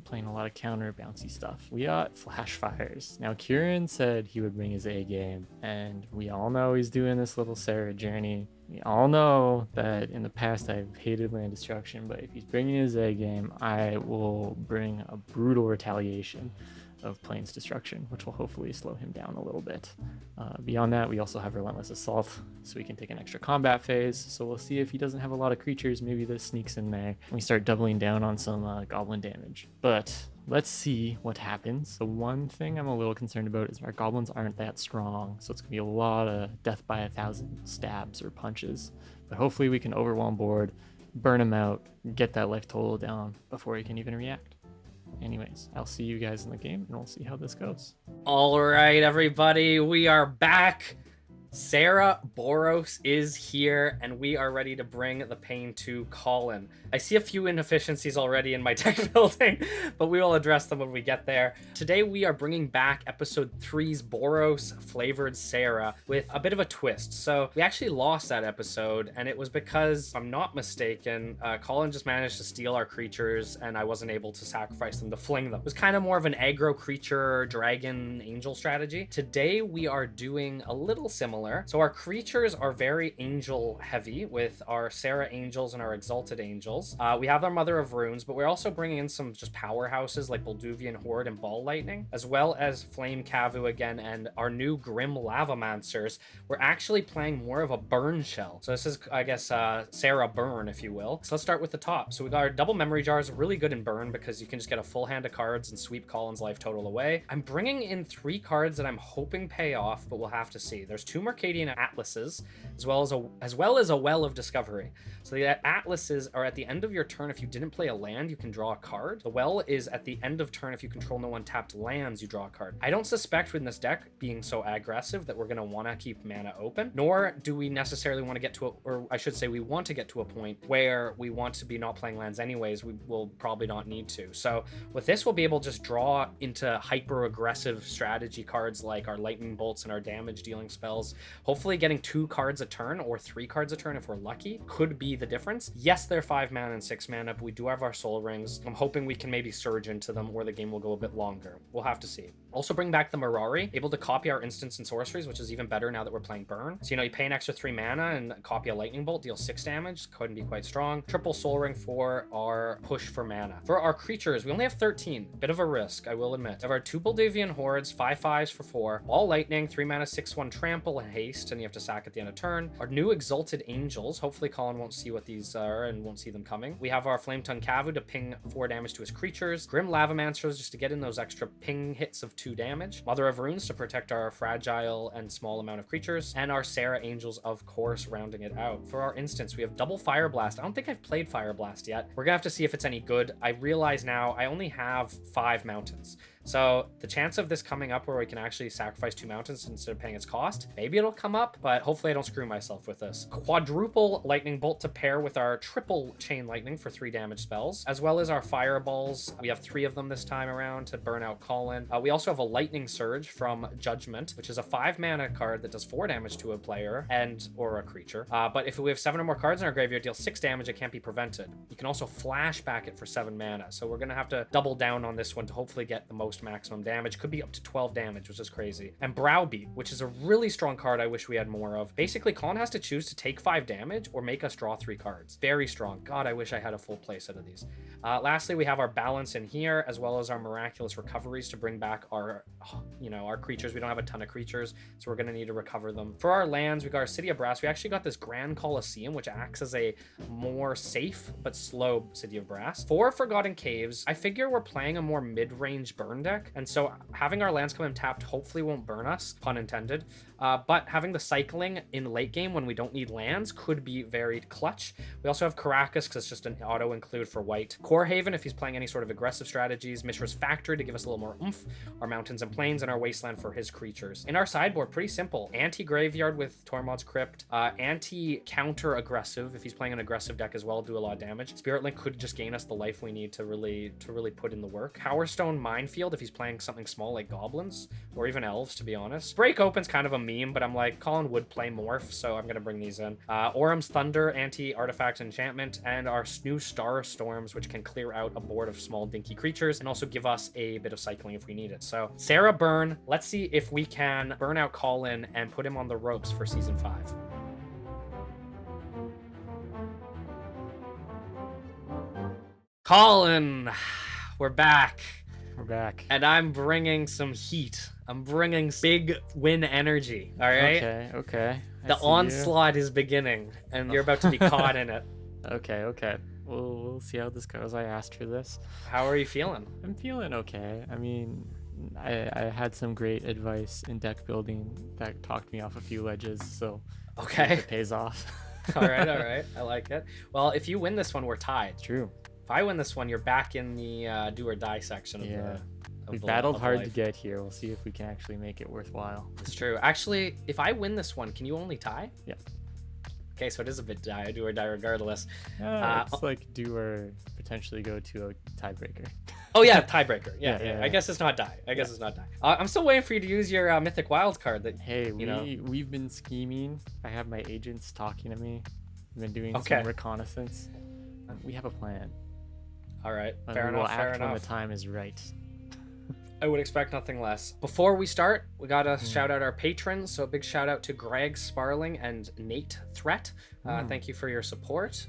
playing a lot of counter bouncy stuff. We got Flash Fires. Now Kieran said he would bring his A game, and we all know he's doing this little Sarah journey. We all know that in the past I've hated land destruction, but if he's bringing his A game, I will bring a brutal retaliation of Plains Destruction, which will hopefully slow him down a little bit. Beyond that, we also have Relentless Assault, so we can take an extra combat phase. So we'll see if he doesn't have a lot of creatures, maybe this sneaks in there, and we start doubling down on some goblin damage. But let's see what happens. The one thing I'm a little concerned about is our goblins aren't that strong, so it's gonna be a lot of death by 1,000 stabs or punches. But hopefully we can overwhelm board, burn him out, get that life total down before he can even react. Anyways, I'll see you guys in the game, and we'll see how this goes. All right, everybody, we are back. Sarah Boros is here, and we are ready to bring the pain to Colin. I see a few inefficiencies already in my deck building, but we will address them when we get there. Today we are bringing back episode 3's Boros flavored Sarah with a bit of a twist. So we actually lost that episode, and it was because, if I'm not mistaken, Colin just managed to steal our creatures, and I wasn't able to sacrifice them to fling them. It was kind of more of an aggro creature, dragon, angel strategy. Today we are doing a little similar. So our creatures are very angel heavy with our Sarah Angels and our Exalted Angels. We have our Mother of Runes, but we're also bringing in some just powerhouses like Bolduvian Horde and Ball Lightning, as well as Flame Kavu again and our new Grim Lavamancers. We're actually playing more of a burn shell. So this is, I guess, Sarah Burn, if you will. So let's start with the top. So we got our double memory jars, really good in burn because you can just get a full hand of cards and sweep Colin's life total away. I'm bringing in 3 cards that I'm hoping pay off, but we'll have to see. There's 2 Mercadian Atlases, as well as a Well of Discovery. So the Atlases are at the end of your turn. If you didn't play a land, you can draw a card. The Well is at the end of turn. If you control no untapped lands, you draw a card. I don't suspect with this deck being so aggressive that we're going to want to keep mana open, nor do we necessarily want to get to or I should say we want to get to a point where we want to be not playing lands anyways. We will probably not need to. So with this, we'll be able to just draw into hyper aggressive strategy cards like our lightning bolts and our damage dealing spells. Hopefully getting 2 cards a turn or 3 cards a turn if we're lucky could be the difference. Yes, they're 5 mana and 6 mana, but we do have our soul rings. I'm hoping we can maybe surge into them or the game will go a bit longer. We'll have to see. Also bring back the Mirari, able to copy our instants and sorceries, which is even better now that we're playing burn. So, you pay an extra 3 mana and copy a lightning bolt, deal 6 damage. Couldn't be quite strong. Triple soul ring for our push for mana. For our creatures, we only have 13. Bit of a risk, I will admit. We have our 2 Bolduvian Hordes, 5/5s for 4. All lightning, 3 mana, 6/1 trample and haste, and you have to sack at the end of turn. turn. Our new Exalted Angels. Hopefully Colin won't see what these are and won't see them coming. We have our Flame Tongue Kavu to ping 4 damage to his creatures. Grim Lavamancers just to get in those extra ping hits of 2 damage. Mother of Runes to protect our fragile and small amount of creatures. And our Sarah Angels, of course, rounding it out. For our instance, we have double Fire Blast. I don't think I've played Fire Blast yet. We're gonna have to see if it's any good. I realize now I only have 5 mountains. So the chance of this coming up where we can actually sacrifice 2 mountains instead of paying its cost, maybe it'll come up, but hopefully I don't screw myself with this. Quadruple Lightning Bolt to pair with our triple Chain Lightning for 3 damage spells, as well as our Fireballs. We have 3 of them this time around to burn out Colin. We also have a Lightning Surge from Judgment, which is a 5 mana card that does 4 damage to a player and or a creature. But if we have 7 or more cards in our graveyard, deal 6 damage, it can't be prevented. You can also flashback it for 7 mana. So we're gonna have to double down on this one to hopefully get the most maximum damage. Could be up to 12 damage, which is crazy. And Browbeat, which is a really strong card I wish we had more of. Basically, Colin has to choose to take 5 damage or make us draw 3 cards. Very strong. God, I wish I had a full play set of these. Lastly, we have our Balance in here, as well as our Miraculous Recoveries to bring back our, our creatures. We don't have a ton of creatures, so we're going to need to recover them. For our lands, we got our City of Brass. We actually got this Grand Colosseum, which acts as a more safe but slow City of Brass. For Forgotten Caves, I figure we're playing a more mid-range burn deck, and so having our lands come in tapped hopefully won't burn us, pun intended. But having the cycling in late game when we don't need lands could be very clutch. We also have Caracas because it's just an auto include for white. Core Haven if he's playing any sort of aggressive strategies. Mishra's Factory to give us a little more oomph. Our Mountains and Plains and our Wasteland for his creatures. In our sideboard, pretty simple. Anti-Graveyard with Tormod's Crypt. Anti-counter aggressive if he's playing an aggressive deck as well, do a lot of damage. Spirit Link could just gain us the life we need to really put in the work. Power Stone Minefield if he's playing something small like goblins or even elves, to be honest. Break Open's kind of a meme, but I'm like, Colin would play Morph, so I'm gonna bring these in. Orum's Thunder, Anti-Artifact Enchantment, and our new Star Storms, which can clear out a board of small dinky creatures and also give us a bit of cycling if we need it. So Sarah burn. Let's see if we can burn out Colin and put him on the ropes for season 5. Colin, we're back. We're back. And I'm bringing some heat. I'm bringing big win energy. All right. Okay. The onslaught is beginning, and you're about to be caught in it. Okay. We'll see how this goes. I asked for this. How are you feeling? I'm feeling okay. I mean, I had some great advice in deck building that talked me off a few ledges, so okay, it pays off. all right. I like it. Well, if you win this one, we're tied. True. If I win this one, you're back in the do or die section of the. We battled hard to get here. We'll see if we can actually make it worthwhile. It's true. Actually, if I win this one, can you only tie? Yeah. Okay, so it is a bit do or die regardless. It's like do or potentially go to a tiebreaker. Oh yeah, tiebreaker. Yeah. I Yeah. guess it's not die. It's not die. I'm still waiting for you to use your mythic wild card. That Hey, we've been scheming. I have my agents talking to me. We've been doing Okay. some reconnaissance. We have a plan. All right, And fair we will enough. Fair act when enough. the time is right. I would expect nothing less. Before we start, we gotta shout out our patrons. So a big shout out to Greg Sparling and Nate Threat. Thank you for your support.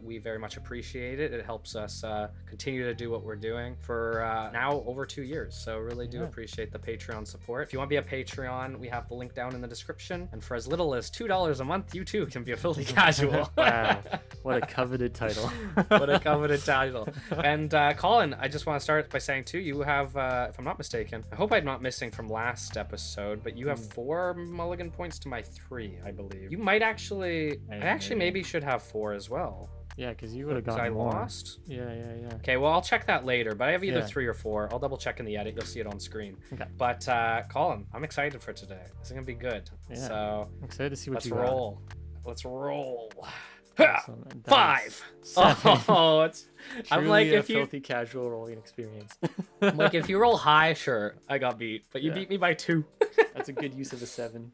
We very much appreciate it. It helps us continue to do what we're doing for now over 2 years. So really do appreciate the Patreon support. If you want to be a Patreon, we have the link down in the description. And for as little as $2 a month, you too can be a fully casual. Wow, what a coveted title. What a coveted title. And Colin, I just want to start by saying too, you have, if I'm not mistaken, I hope I'm not missing from last episode, but you have 4 mulligan points to my 3, I believe. You might actually, I actually maybe should have 4 as well. Yeah, because you would have Because gotten I more. lost. Yeah. Okay, well, I'll check that later, but I have either Yeah. 3 or 4. I'll double check in the edit. You'll see it on screen. Okay. But Colin, I'm excited for today. This is going to be good. Yeah. So I'm excited to see what let's you roll. Let's roll. Awesome. And that is 5. 7. Oh, it's. I'm like, Truly a if you filthy casual rolling experience. I'm like, if you roll high, sure, I got beat, but you Yeah. beat me by 2. That's a good use of a 7.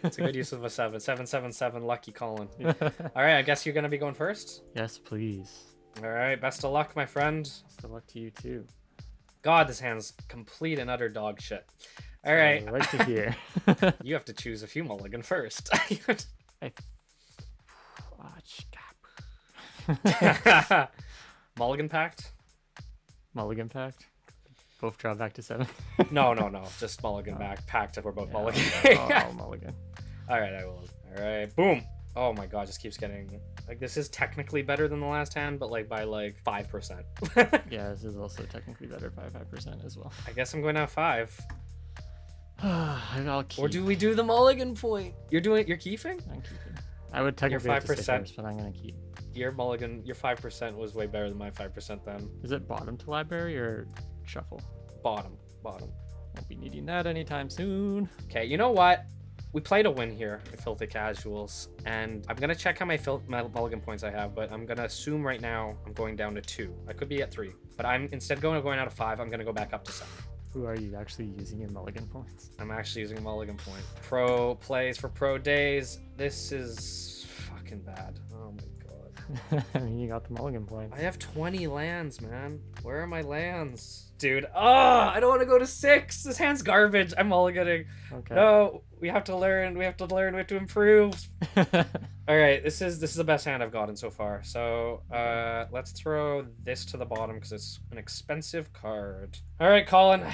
It's a good use of a 7. 777, lucky Colin. All right, I guess you're gonna be going first. Yes, please. All right, best of luck, my friend. Best of luck to you too. God, this hand's complete and utter dog shit. All right, I like to hear. you have to choose a few mulligan first. Mulligan pact? Mulligan pact. Both draw back to 7. No, just mulligan back. Pact if we're both mulligan. I'll mulligan. All right, I will. All right, boom. Oh my god, just keeps getting like this is technically better than the last hand, but like by like 5%. Yeah, this is also technically better by 5% as well. I guess I'm going down 5. I'll keep. Or do we do the mulligan point? You're keeping? I'm keeping. I would technically have to say 5%. first, but I'm gonna keep. Your mulligan, your 5% was way better than my 5% then. Is it bottom to library or shuffle? Bottom. Won't be needing that anytime soon. Okay, you know what? We played a win here at Filthy Casuals, and I'm gonna check how my mulligan points I have, but I'm gonna assume right now I'm going down to 2. I could be at 3, but I'm instead going out of 5. I'm gonna go back up to 7. Who are you actually using your mulligan points? I'm actually using a mulligan point. Pro plays for pro days. This is fucking bad. Oh my god. I mean, you got the mulligan points. I have 20 lands, man. Where are my lands? Dude, I don't want to go to 6. This hand's garbage. I'm mulliganing. Okay. No, we have to learn. We have to improve. All right, this is the best hand I've gotten so far. So let's throw this to the bottom because it's an expensive card. All right, Colin,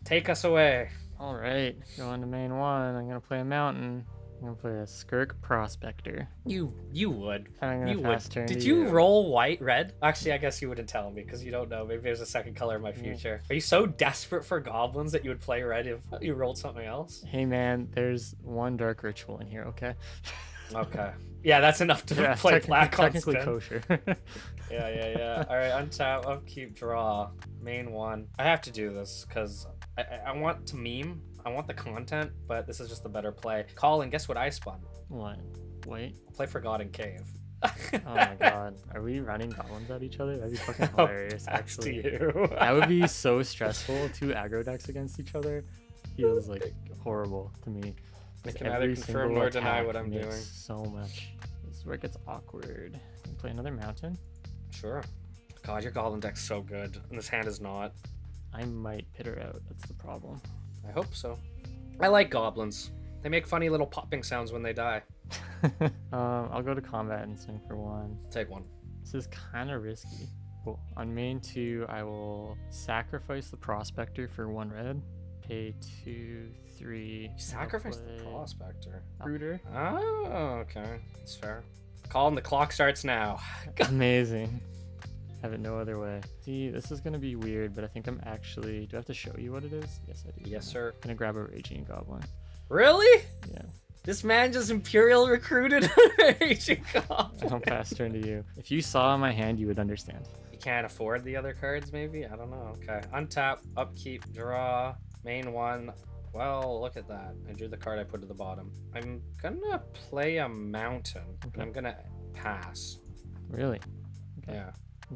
take us away. All right, going to main 1. I'm gonna play a mountain. I'm gonna play a Skirk Prospector. You would. I'm gonna You pass would. turn Did to you roll red? Actually, I guess you wouldn't tell me because you don't know. Maybe there's a second color in my future. Are you so desperate for goblins that you would play red if you rolled something else? Hey man, there's 1 dark ritual in here, okay? Okay. Yeah, that's enough to play black on technically spin. kosher. Yeah. All right, untap, upkeep, draw, main 1. I have to do this because I want to meme. I want the content, but this is just a better play. Colin, guess what I spun? What? Wait. Play Forgotten Cave. Oh my god. Are we running goblins at each other? That'd be fucking hilarious, actually. You. That would be so stressful. 2 aggro decks against each other feels like horrible to me. I can Every neither confirm single nor deny attack what I'm makes doing. so much. This is where it gets awkward. Can play another mountain? Sure. God, your goblin deck's so good, and this hand is not. I might pit her out. That's the problem. I hope so. I like goblins. They make funny little popping sounds when they die. I'll go to combat and swing for 1. Take 1. This is kind of risky. Cool. On main 2, I will sacrifice the Prospector for 1 red. Pay 2, 3. Sacrifice the Prospector. Recruiter. Oh, okay. That's fair. Colin, the clock starts now. Amazing. Have it no other way. See, this is gonna be weird, but I think I'm actually. Do I have to show you what it is? Yes, I do. Yes, sir. I'm gonna grab a Raging Goblin. Really? Yeah. This man just Imperial recruited a Raging Goblin. I'll pass turn to you. If you saw my hand, you would understand. You can't afford the other cards, maybe? I don't know. Okay. Untap, upkeep, draw, main 1. Well, look at that. I drew the card I put at the bottom. I'm gonna play a mountain. Okay. I'm gonna pass. Really? Okay. Yeah.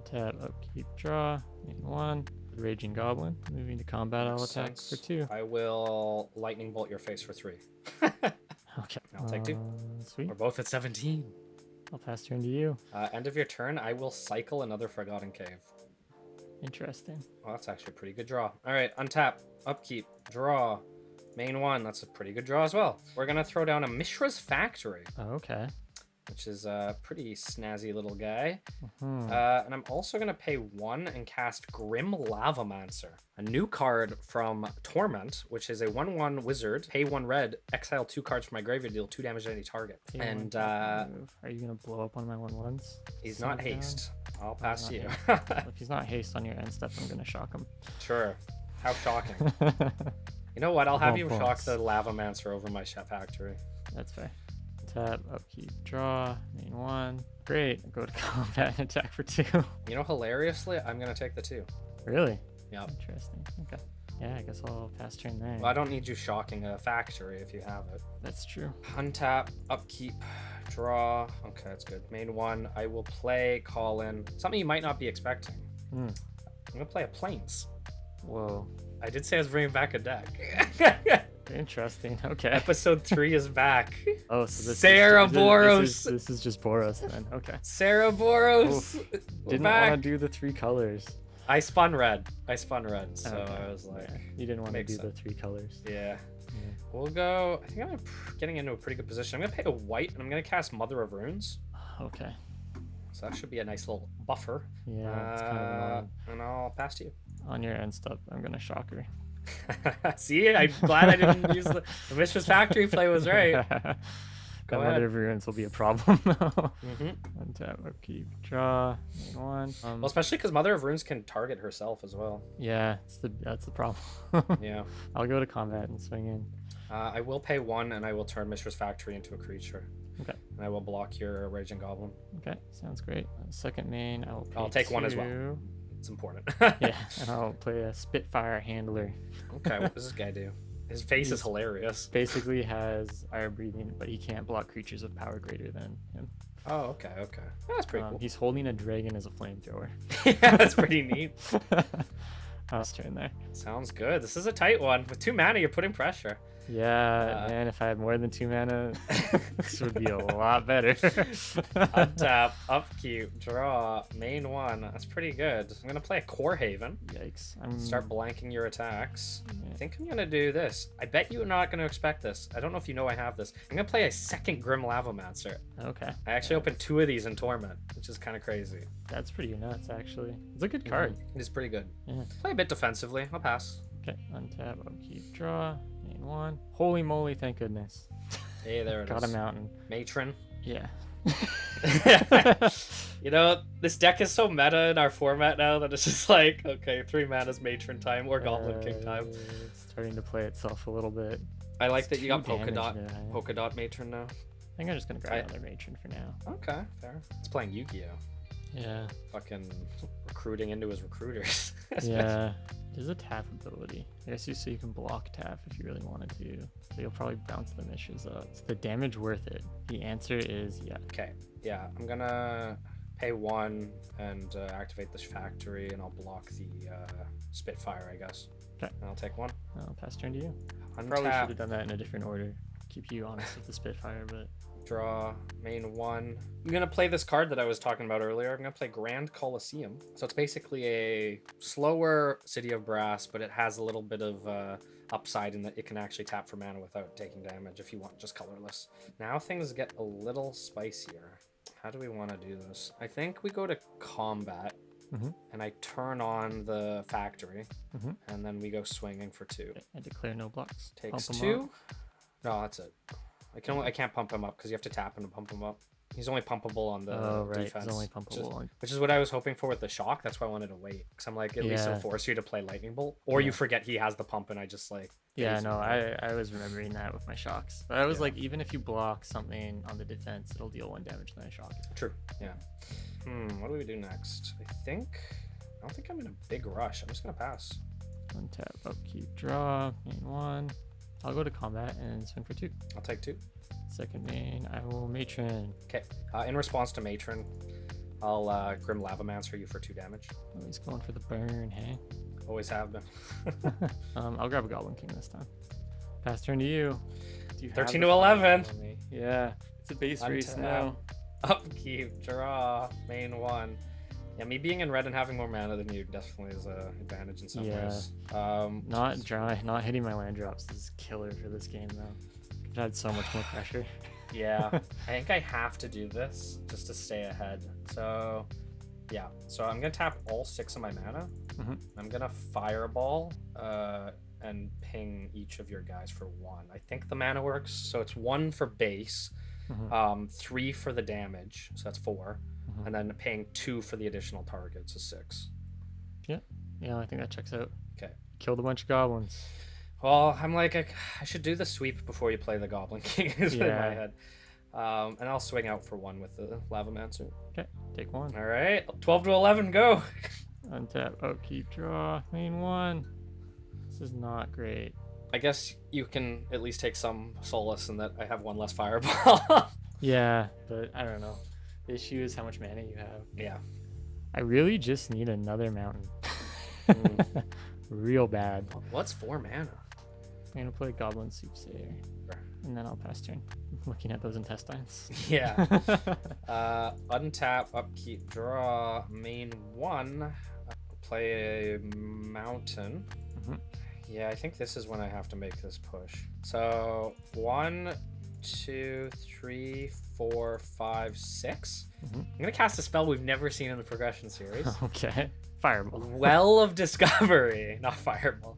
Tap, upkeep, draw. Main 1. Raging Goblin. Moving to combat, I'll attack Makes for sense. 2. I will lightning bolt your face for 3. Okay. I'll take 2. Sweet. We're both at 17. I'll pass turn to you. End of your turn, I will cycle another Forgotten Cave. Interesting. Well, that's actually a pretty good draw. All right, untap, upkeep, draw, main 1. That's a pretty good draw as well. We're gonna throw down a Mishra's Factory, Oh, okay. which is a pretty snazzy little guy. Hmm. And I'm also gonna pay 1 and cast Grim Lavamancer, a new card from Torment, which is a 1/1 wizard. Pay 1 red, exile 2 cards from my graveyard, deal 2 damage to any target. Pay And 1 move. Are you gonna blow up one of my 1/1s? he's Slow not down? haste. I'll pass not to you. If he's not haste on your end step, I'm gonna shock him. Sure. How shocking. You know what? I'll have you shock Points. the Lavamancer over my Chef Factory. That's fair. Tap, upkeep, draw, main 1. Great. Go to combat and attack for 2. You know, hilariously, I'm gonna take the 2. Really? Yep. Interesting. Okay. Yeah, I guess I'll pass turn there. Well, I don't need you shocking a factory if you have it. That's true. Untap, upkeep, draw. Okay, that's good. Main 1, I will play Colin. Something you might not be expecting. Hmm. I'm gonna play a Plains. Whoa. I did say I was bringing back a deck. Interesting. Okay. Episode 3 is back. Oh, so this Sarah is, Boros. This is just Boros then. Okay. Sarah Boros. Oof. We're Didn't back. want to do the 3 colors. I spun red. So Okay. I was like, Yeah. You didn't want to makes do the sense. 3 colors. yeah. Yeah. We'll go. I think I'm getting into a pretty good position. I'm gonna pay a white, and I'm gonna cast Mother of Runes. Okay. So that should be a nice little buffer. Yeah, it's kind of annoying. And I'll pass to you. On your end step, I'm gonna shock her. See, I'm glad I didn't use the Mistress Factory play was right. Go That ahead. Mother of Ruins will be a problem though. Mm-hmm. Untap, upkeep, draw, main one. Well, especially because Mother of Runes can target herself as well. Yeah, that's the problem. Yeah. I'll go to combat and swing in. I will pay 1, and I will turn Mistress Factory into a creature. Okay. And I will block your Raging Goblin. Okay, sounds great. Second main, I will pay I'll take 1 as well. 2. It's important. Yeah, and I'll play a Spitfire Handler. Okay, what does this guy do? His face is hilarious. Basically has Fire Breathing, but he can't block creatures with power greater than him. Oh, okay. That's pretty cool. He's holding a dragon as a flamethrower. Yeah, that's pretty neat. I'll turn there. Sounds good. This is a tight one. With 2 mana, you're putting pressure. Yeah, man, if I had more than 2 mana, this would be a lot better. Untap, upkeep, draw, main 1. That's pretty good. I'm going to play a Core Haven. Yikes. Start blanking your attacks. Yeah. I think I'm going to do this. I bet you're not going to expect this. I don't know if you know I have this. I'm going to play a second Grim Lavamancer. Okay. I actually opened 2 of these in Torment, which is kind of crazy. That's pretty nuts, actually. It's a good card. It is pretty good. Yeah. Play a bit defensively. I'll pass. Okay, untap, upkeep, draw, main 1. Holy moly, thank goodness. Hey, there it Got is. a mountain. Matron. Yeah. You know, this deck is so meta in our format now that it's just like, okay, 3 mana's Matron time or Goblin King time. It's starting to play itself a little bit. I like It's that you got 2 damage now. polka dot Matron now. I think I'm just gonna grab another matron for now. Okay, fair. It's playing Yu-Gi-Oh. Yeah. Fucking recruiting into his recruiters. Yeah. There's a tap ability. I guess so you can block tap if you really wanted to. But you'll probably bounce the mishes up. Is the damage worth it? The answer is yeah. Okay, yeah, I'm gonna pay 1 and activate this factory, and I'll block the Spitfire, I guess. Okay. And I'll take 1. I'll pass turn to you. Untap, Probably should have done that in a different order. Keep you honest with the Spitfire, but draw, main 1. I'm gonna play this card that I was talking about earlier. I'm gonna play Grand Colosseum. So it's basically a slower City of Brass, but it has a little bit of upside in that it can actually tap for mana without taking damage if you want just colorless. Now things get a little spicier. How do we want to do this? I think we go to combat, and I turn on the factory, and then we go swinging for 2. I declare no blocks. Takes Pump 'em 2. up. No, that's it. I can't pump him up because you have to tap him to pump him up. He's only pumpable on the Oh, right. defense. He's only pumpable. Which is what I was hoping for with the shock. That's why I wanted to wait. Because I'm like, at least it'll Yeah. force you to play Lightning Bolt. Or you forget he has the pump and I just like... Yeah, phase no, him. I was remembering that with my shocks. But I was Yeah. like, even if you block something on the defense, it'll deal 1 damage to my shock. True, yeah. What do we do next? I don't think I'm in a big rush. I'm just going to pass. Untap, upkeep, draw, main 1. I'll go to combat and swing for 2. I'll take 2. Second main, I will matron. Okay, in response to Matron, I'll Grim Lavamancer you for 2 damage. Oh, he's going for the burn, hey? Always have been. I'll grab a Goblin King this time. Pass turn to you. Do you have 13 the to 11. fire on me? Yeah, it's a base race Untap. now. Upkeep, draw, main 1. Yeah, me being in red and having more mana than you definitely is an advantage in some Yeah. ways. Not hitting my land drops is killer for this game though. I've had so much more pressure. Yeah, I think I have to do this just to stay ahead. So, yeah. So I'm gonna tap all 6 of my mana. I'm gonna fireball and ping each of your guys for 1. I think the mana works. So it's 1 for base, 3 for the damage. So that's 4. And then paying 2 for the additional targets is 6. Yeah, I think that checks out. Okay. Killed a bunch of goblins. Well, I'm like, I should do the sweep before you play the Goblin King is in my Yeah. head. And I'll swing out for 1 with the Lavamancer. Okay, take 1. All right, 12 to 11, go. Untap, upkeep, draw, main 1. This is not great. I guess you can at least take some solace in that I have 1 less fireball. Yeah, but I don't know. The issue is how much mana you have. Yeah. I really just need another mountain. Real bad. What's 4 mana? I'm gonna play Goblin Soothsayer, and then I'll pass turn. Looking at those intestines. Yeah. Untap, upkeep, draw, main 1. Play a mountain. Yeah, I think this is when I have to make this push. So 1, 2, 3, 4, 5, 6. Mhm. I'm gonna cast a spell we've never seen in the progression series. Okay. Fireball. Well of Discovery, not Fireball.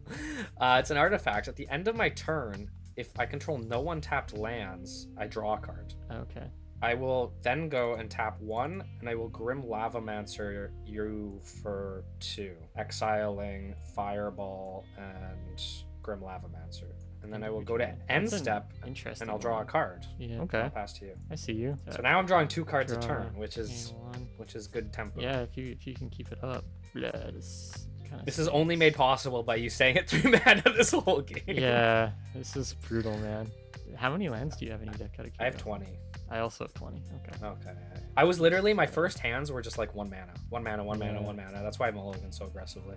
It's an artifact. At the end of my turn, if I control no untapped lands, I draw a card. Okay. I will then go and tap 1, and I will Grim Lavamancer you for 2, exiling Fireball and Grim Lavamancer. And then I will go to end That's an step, Interesting. and I'll draw a one. card. Yeah. I'll Okay. pass to you. I see you. So now I'm drawing 2 cards a Draw, turn, which gain is 1. good tempo. Yeah, if you can keep it up. Yeah, this kind of. This is only made possible by you staying at 3 mana this whole game. Yeah, this is brutal, man. How many lands do you have in your deck? I have 20. I also have 20. Okay. Okay. I was literally, my first hands were just like 1 mana. 1 mana, 1 mana, Yeah. 1 mana. That's why I'm mulligan so aggressively.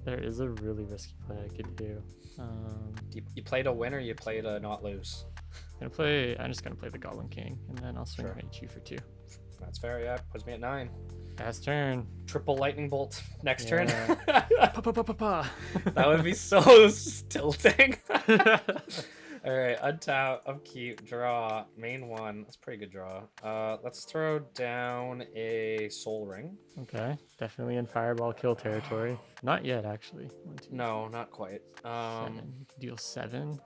There is a really risky play I could do. You play to win or you play to not lose? I'm just gonna play the Goblin King, and then I'll swing Sure. right at you for 2. That's fair, yeah. Puts me at 9. Last turn. Triple lightning bolt next turn. Yeah. Pa-pa-pa-pa-pa. That would be so tilting. All right, untap, upkeep, draw, main 1. That's a pretty good draw. Let's throw down a Soul Ring. Okay, definitely in Fireball kill territory. Not yet, actually. 1, 2, No, not quite. 7. You can deal 7,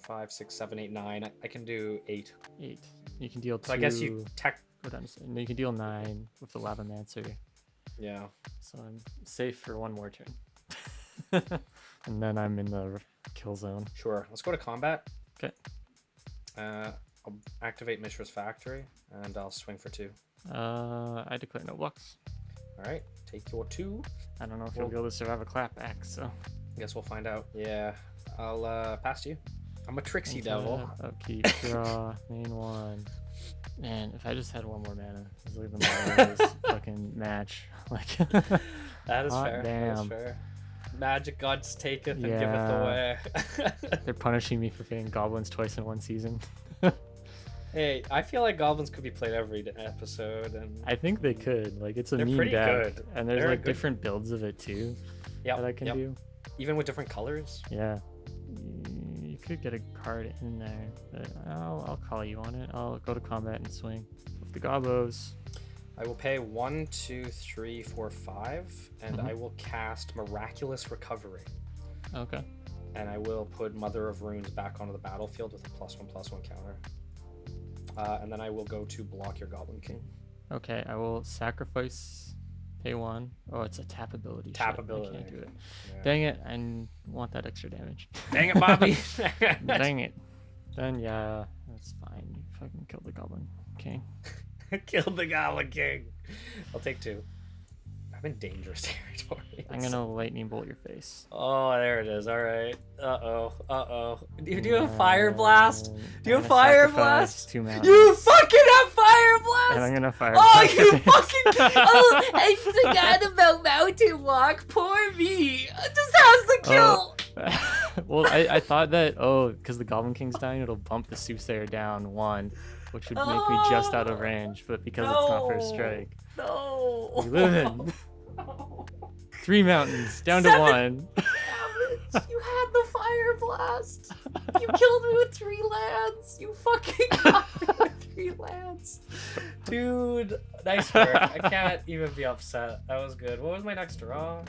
5, 6, 7, 8, 9. I can do 8. 8. You can deal 2. So I guess you Go down to 7. No, you can deal 9 with the Lavamancer. yeah. So I'm safe for 1 more turn. And then I'm in the kill zone. Sure. Let's go to combat. Okay. I'll activate Mishra's Factory, and I'll swing for 2. I declare no blocks. All right, take your 2. I don't know if you'll be able to survive a clapback, so. I guess we'll find out. Yeah, I'll pass to you. I'm a tricksy devil. Upkeep, draw, main 1. Man, if I just had 1 more mana, it's like the Mario's fucking match. Like, That is hot fair. That is damn. fair. Magic gods taketh and giveth Yeah. away. they're punishing me for playing goblins twice in 1 season. Hey, I feel like goblins could be played every episode, and I think they could. Like, it's a They're meme pretty deck, good. and there's They're like good. different builds of it too yeah, that I can do. even with different colors. Yeah, you could get a card in there, but I'll call you on it. I'll go to combat and swing with the gobos. I will pay 1, 2, 3, 4, 5, and Mhm. I will cast Miraculous Recovery. Okay. And I will put Mother of Runes back onto the battlefield with a +1/+1 counter. And then I will go to block your Goblin King. Okay, I will sacrifice, pay 1. Oh, it's a tap ability. Tap Shit, ability. I can't do it. Yeah. Dang it, I want that extra damage. Dang it, Bobby! Dang it. Then yeah, that's fine. You fucking killed the Goblin King. Killed the Goblin King. I'll take 2. I'm in dangerous territory. I'm gonna lightning bolt your face. Oh, there it is. All right. Uh-oh. Do you have Fire Blast? And Do you I'm have gonna Fire sacrifice Blast? 2 mountains. You fucking have Fire And Blast! I'm gonna fire. Oh, blast your you face. fucking... Oh, I forgot about Mountain Walk. Poor me. This has the kill. Well, I thought that, because the Goblin King's dying, it'll bump the Soothsayer down 1, which would make me just out of range, but because it's not first strike. No. We live in No. 3 mountains, down to 7. 1. Damn it. You had the Fire Blast. You killed me with 3 lands. You fucking got me with 3 lands. Dude, nice work. I can't even be upset. That was good. What was my next draw?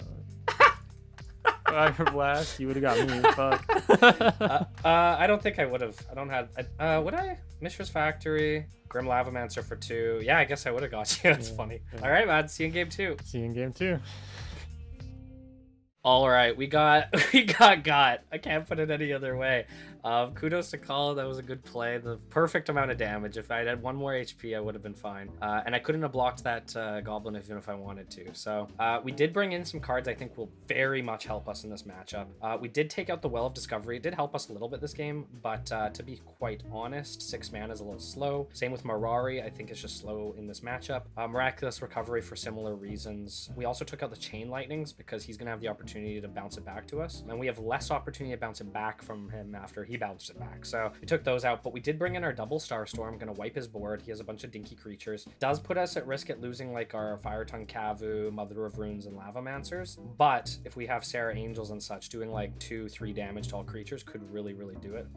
Fire Blast, you would have got me, fuck. I don't think I would have. I don't have. Would I? Mishra's Factory, Grim Lavamancer for 2. Yeah, I guess I would have got you. That's Yeah, funny. yeah. All right, man. See you in game 2. See you in game 2. All right, we got. I can't put it any other way. Kudos to Call. That was a good play. The perfect amount of damage. If I had 1 more HP, I would have been fine. And I couldn't have blocked that goblin even if I wanted to. So we did bring in some cards I think will very much help us in this matchup. We did take out the Well of Discovery. It did help us a little bit this game, but to be quite honest, 6 mana is a little slow. Same with Marari. I think it's just slow in this matchup. Miraculous Recovery for similar reasons. We also took out the Chain Lightnings because he's going to have the opportunity to bounce it back to us. And we have less opportunity to bounce it back from him after he bounced it back. So we took those out, but we did bring in our double Starstorm. Gonna wipe his board. He has a bunch of dinky creatures. Does put us at risk at losing like our Fire Tongue Kavu, Mother of Runes, and Lavamancers. But if we have Sarah Angels and such, doing like 2-3 damage to all creatures could really do it.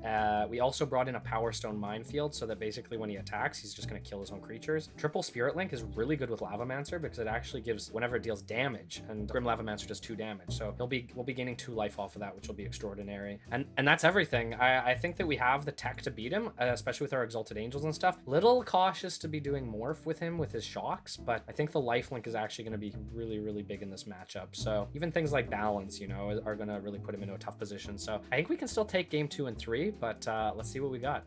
We also brought in a Power Stone Minefield so that basically when he attacks, he's just gonna kill his own creatures. Triple Spirit Link is really good with Lavamancer because it actually gives, whenever it deals damage, and Grim Lavamancer does 2 damage. So we'll be gaining 2 life off of that, which will be extraordinary. And that's everything. I think that we have the tech to beat him, especially with our Exalted Angels and stuff. Little cautious to be doing Morph with him with his shocks, but I think the lifelink is actually going to be really big in this matchup. So even things like balance, you know, are going to really put him into a tough position. So I think we can still take game 2 and 3, but let's see what we got.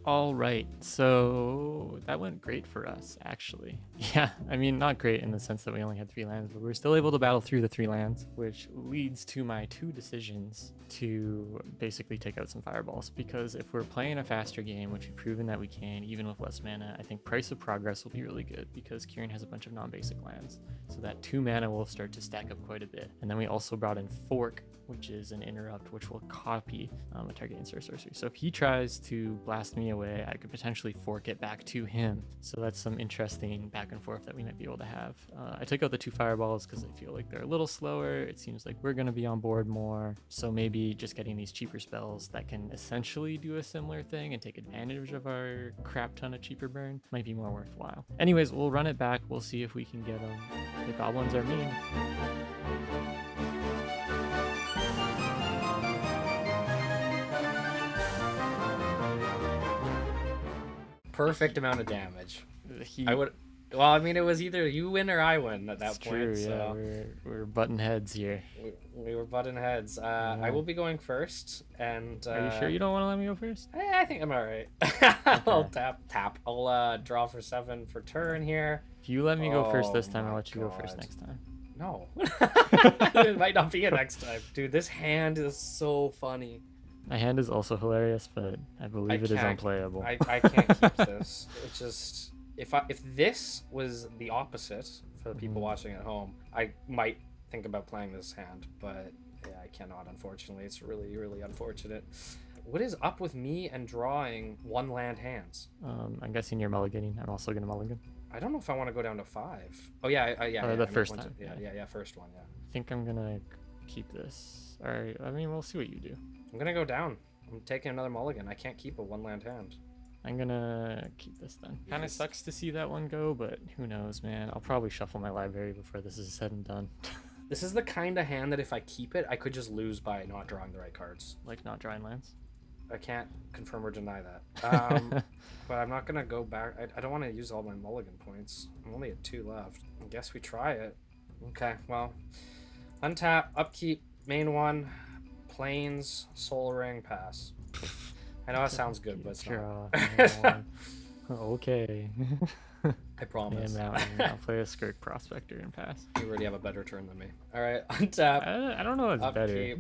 All right, so that went great for us, actually. Yeah, I mean, not great in the sense that we only had 3 lands, but we were still able to battle through the 3 lands, which leads to my 2 decisions to basically take out some fireballs. Because if we're playing a faster game, which we've proven that we can, even with less mana, I think Price of Progress will be really good because Kieran has a bunch of non-basic lands. So that 2 mana will start to stack up quite a bit. And then we also brought in Fork, which is an interrupt, which will copy a target insert sorcery. So if he tries to blast me away, I could potentially fork it back to him. So that's some interesting back and forth that we might be able to have. I took out the 2 fireballs because I feel like they're a little slower. It seems like we're going to be on board more. So maybe just getting these cheaper spells that can essentially do a similar thing and take advantage of our crap ton of cheaper burn might be more worthwhile. Anyways, we'll run it back. We'll see if we can get them. The goblins are mean. Perfect amount of damage. He, I would. Well, I mean, it was either you win or I win at that point. True, yeah, so we're butting heads here. we were butting heads. I will be going first, and are you sure you don't want to let me go first? I think I'm all right. I'll tap. I'll draw for 7 for turn here. If you let me go first this Oh time, I'll my let you go first God. next time. No, it might not be a next time, dude. This hand is so funny. My hand is also hilarious, but I believe it is can't- unplayable. I can't keep this. It's just if this was the opposite for the people watching at home, I might think about playing this hand, but yeah, I cannot. Unfortunately, it's really unfortunate. What is up with me and drawing 1 land hands? I'm guessing you're mulliganing. I'm also gonna mulligan. I don't know if I want to go down to 5. Oh yeah, yeah. The I meant first 1 to- time, Yeah, first one. Yeah. I think I'm gonna keep this. All right. I mean, we'll see what you do. I'm gonna go down. I'm taking another mulligan. I can't keep a 1 land hand. I'm gonna keep this then. Kind of sucks to see that one go, but who knows, man. I'll probably shuffle my library before this is said and done. This is the kind of hand that if I keep it, I could just lose by not drawing the right cards. Like not drawing lands. I can't confirm or deny that. But I'm not gonna go back. I don't want to use all my mulligan points. I'm only at 2 left. I guess we try it. Okay, well, untap, upkeep, main 1, plains, soul ring, pass. I know that sounds good, but it's not. Draw. Okay. I promise. Mountain. I'll play a Skirk Prospector and pass. You already have a better turn than me. All right, untap, I don't know what's better. upkeep,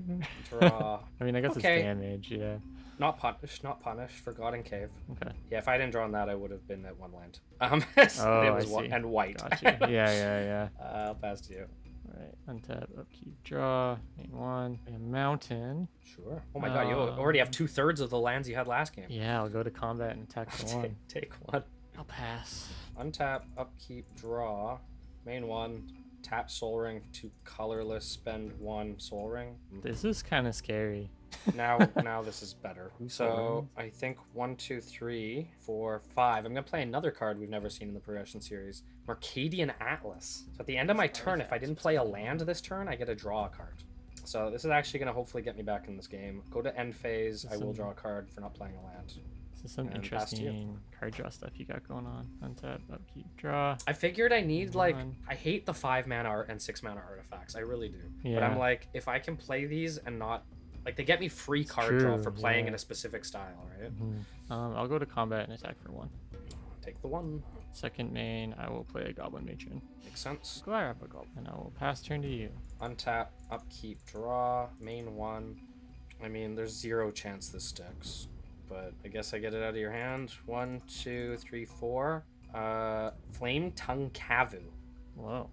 draw. I mean, I guess Okay. it's damage, yeah. Not punish, Forgotten Cave. Okay. Yeah, if I didn't draw on that, I would have been at 1 land. Oh, it was I see. and white. Gotcha. Yeah. I'll pass to you. Alright, untap, upkeep, draw, main 1, a mountain. Sure. Oh my god, you already have 2/3 of the lands you had last game. Yeah, I'll go to combat and attack the one. Take 1. I'll pass. Untap, upkeep, draw, main 1, tap Soul Ring to colorless, spend 1 Soul Ring. This is kind of scary. Now this is better. So I think 1, 2, 3, 4, 5. I'm gonna play another card we've never seen in the Progression series, Mercadian Atlas. So at the end of my turn, if I didn't play a land this turn, I get to draw a card. So this is actually gonna hopefully get me back in this game. Go to end phase. I will draw a card for not playing a land. This is some And pass to you. interesting card draw stuff you got going on. Untap, upkeep, draw. I figured I need like One. I hate the 5 mana art and 6 mana artifacts. I really do. But Yeah. I'm like, if I can play these and not like they get me free card draw true, for playing in yeah. a specific style, right? I'll go to combat and attack for 1. Take the 1. Second main, I will play a Goblin Matron. Makes sense. Grab a Goblin. And I will pass turn to you. Untap, upkeep, draw, main 1. I mean, there's 0 chance this sticks, but I guess I get it out of your hand. 1, 2, 3, 4. Flame Tongue Kavu. Whoa.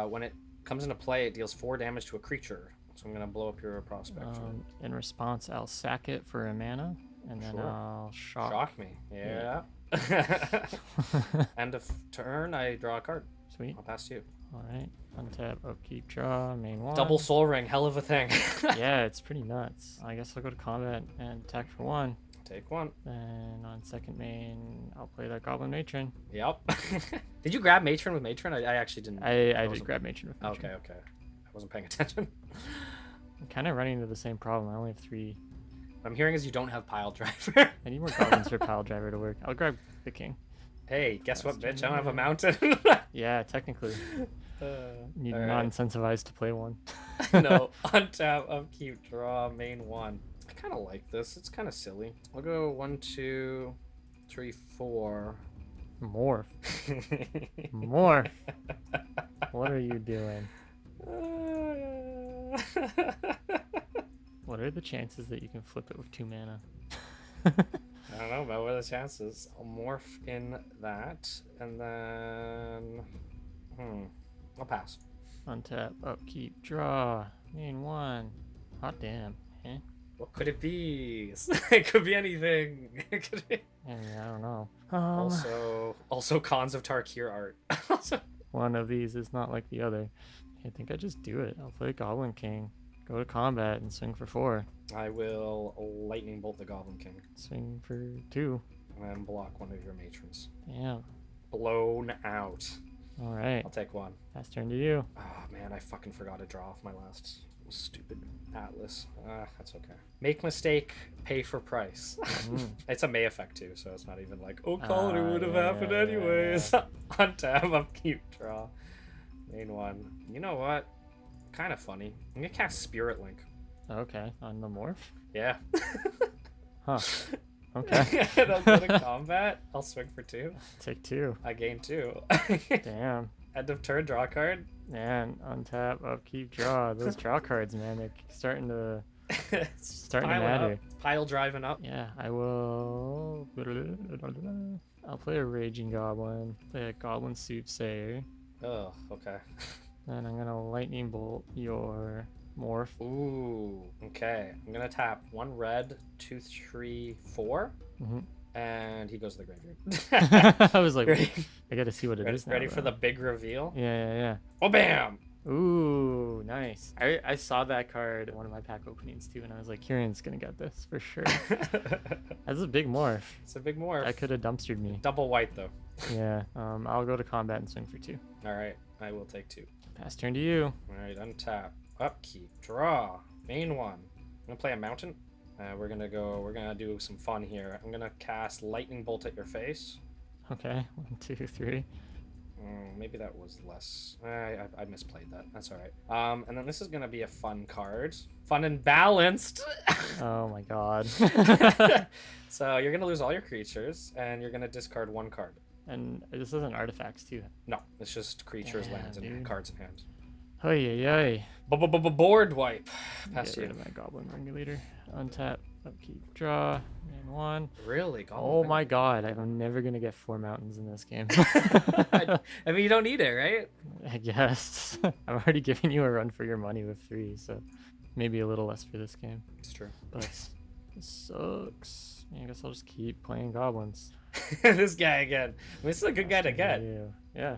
When it comes into play, it deals 4 damage to a creature. So I'm gonna blow up your prospect. In response, I'll sack it for a mana, and then Sure. I'll shock. Shock me. Yeah. End of turn, I draw a card. Sweet. I'll pass to you. All right. Untap, upkeep, draw, main one. Double Soul Ring, hell of a thing. Yeah, it's pretty nuts. I guess I'll go to combat and attack for 1. Take one. Then on second main, I'll play that Goblin Matron. Yep. Did you grab Matron with Matron? I actually didn't. I did wasn't- grab Matron with Matron. Okay. I wasn't paying attention. I'm kind of running into the same problem. I only have 3. What I'm hearing is you don't have Pile Driver. I need more goblins for Pile Driver to work. I'll grab the king. Hey, guess what, That's bitch? I don't have a mountain. Yeah, technically. Need alright. not incentivized to play one. No, untap, upkeep, draw, main one. I kind of like this. It's kind of silly. I'll go 1, 2, 3, 4. Morph. Morph. What are you doing? What are the chances that you can flip it with 2 mana? I don't know, but what are the chances? I'll morph in that, and then... I'll pass. Untap, upkeep, draw, main one. Hot damn. Eh? What could it be? It could be anything. It could be... I don't know. Also Cons of Tarkir art. One of these is not like the other. I think I just do it. I'll play Goblin King, go to combat, and swing for 4. I will Lightning Bolt the Goblin King, Swing for 2. and then block one of your matrons. Damn. Blown out. All right. I'll take one. Pass turn to you. Oh man, I fucking forgot to draw off my last stupid Atlas. That's okay. Make mistake, pay for price. It's a May effect too, so it's not even like, oh, Colony would have happened yeah, anyways. Untap, upkeep, draw. Main one. You know what? Kind of funny. I'm gonna cast Spirit Link. Okay, on the morph. Yeah. Huh. Okay. And I'll go to combat. I'll swing for 2. Take 2. I gain 2. Damn. End of turn, draw a card. Man, untap, upkeep, draw. Those draw cards, man, they're starting to Starting to matter. Up. Pile driving up. Yeah, I will. I'll play a Raging Goblin, play a Goblin Soothsayer, Oh, okay. then I'm gonna Lightning Bolt your morph. Ooh, okay. I'm gonna tap 1 red, 2, 3, 4, and he goes to the graveyard. I was like, Ready, I gotta see what it is now. ready for though. the big reveal? Yeah. Oh, bam! Ooh, nice. I saw that card in one of my pack openings too, and I was like, Kieran's gonna get this for sure. That's a big morph. It's a big morph. That could have dumpstered me. Double white, though. Yeah. I'll go to combat and swing for 2. All right, I will take 2. Pass turn to you. All right, untap, upkeep, draw, main one. I'm gonna play a mountain. We're gonna do some fun here. I'm gonna cast Lightning Bolt at your face. Okay. 1, 2, 3. Maybe that was less. I misplayed that. That's all right. And then this is gonna be a fun card. Fun and balanced. Oh my god. So you're gonna lose all your creatures, and you're gonna discard 1 card. And this isn't artifacts too. No, it's just creatures, Damn, lands, and dude. cards in hand. Hey. Board wipe. Pass Get rid you. of my Goblin Regulator. Untap, upkeep, draw, main one. Really? Oh my god, I'm never gonna get 4 mountains in this game. I mean, you don't need it, right? I guess. I'm already giving you a run for your money with 3, so maybe a little less for this game. It's true. But this sucks. I guess I'll just keep playing goblins. This guy again. This is a good guy to get. Yeah,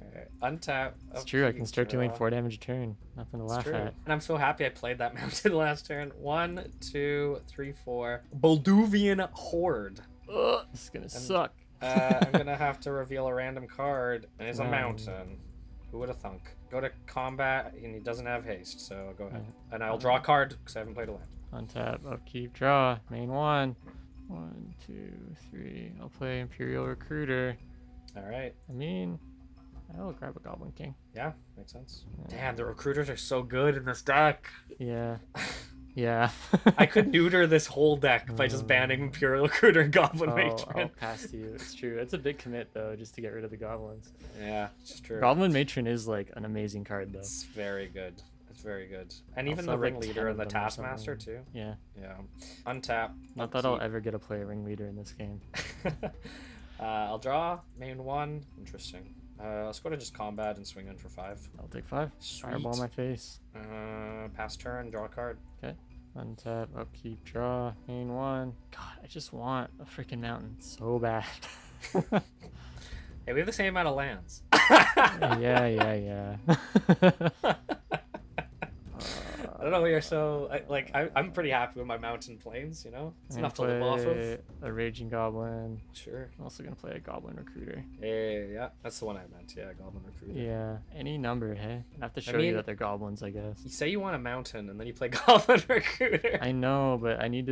Alright, untap. it's true. I can upkeep, start dealing draw. 4 damage a turn. Nothing to It's laugh true. at. And I'm so happy I played that mountain last turn. 1, 2, 3, 4. Bolduvian Horde. Ugh, this is gonna suck. I'm gonna have to reveal a random card, and it's a No. mountain. Who would have thunk? Go to combat, and he doesn't have haste, so go ahead. Yeah. And I'll draw a card because I haven't played a land. Untap, upkeep, draw, main one. 1, 2, 3. I'll play Imperial Recruiter. All right. I mean, I'll grab a Goblin King. Yeah, makes sense. Damn, the recruiters are so good in this deck. Yeah. Yeah. I could neuter this whole deck by just banning Imperial Recruiter and Goblin I'll Matron. pass to you. It's true. It's a big commit though, just to get rid of the goblins. Yeah, it's true. Goblin Matron is like an amazing card though. It's very good. It's very good. And I'll even still the have, like, 10 Ringleader and the of them or Taskmaster something. too. Yeah. Yeah. Untap. Not that I'll ever get to play a ringleader in this game. I'll draw main one. Interesting. Let's go to just combat and swing in for 5. I'll take 5. Fireball my face. Pass turn, draw a card. Okay. Untap, upkeep, draw, main 1. God, I just want a freaking mountain so bad. Hey, we have the same amount of lands. yeah. I don't know, you're so I'm pretty happy with my mountain plains, you know? It's enough to live off of. A raging goblin. Sure. I'm also gonna play a goblin recruiter. Yeah, that's the one I meant. Yeah, goblin recruiter. Yeah, any number, hey? I have to show mean, you that they're goblins, I guess. You say you want a mountain and then you play goblin recruiter. I know, but I need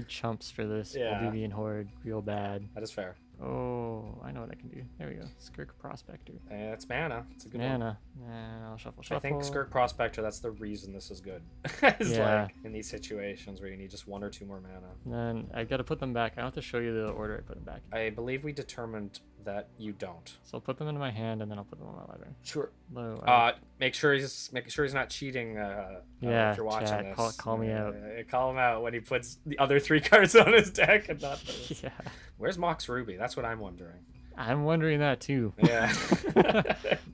chumps for this Yeah. Balduvian Horde real bad. That is fair. Oh, I know what I can do. There we go. Skirk Prospector. It's mana. It's a good one. Mana. Nah, I'll shuffle. I think Skirk Prospector, that's the reason this is good. It's Yeah. like in these situations where you need just 1 or 2 more mana. And then I gotta put them back. I don't have to show you the order I put them back. I believe we determined that you don't. So I'll put them into my hand and then I'll put them on my library. Sure. Low, Make sure he's not cheating. Yeah, if you're watching chat, this, call me out. Call him out when he puts the other 3 cards on his deck and not those. Yeah. Where's Mox Ruby? That's what I'm wondering. I'm wondering that too. Yeah.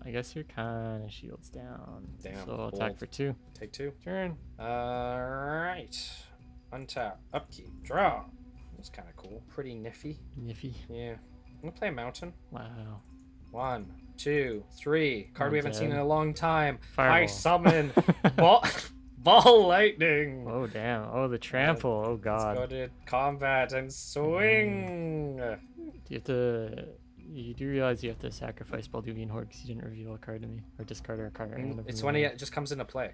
I guess you're kind of shields down. Damn, So I'll attack bold. for 2. Take 2. Turn. Alright. Untap. Upkeep. Draw. That's kind of cool. Pretty nifty. Niffy. Yeah. I'm gonna play a mountain. Wow. 1, 2, 3. Card we haven't seen in a long time. Fireball. I summon ball lightning. Oh damn. Oh, the trample. Oh Let's god. go to combat and swing. Do you have to? You do realize you have to sacrifice Balduvian Horde because you didn't reveal a card to me or discard a card. It's when it just comes into play.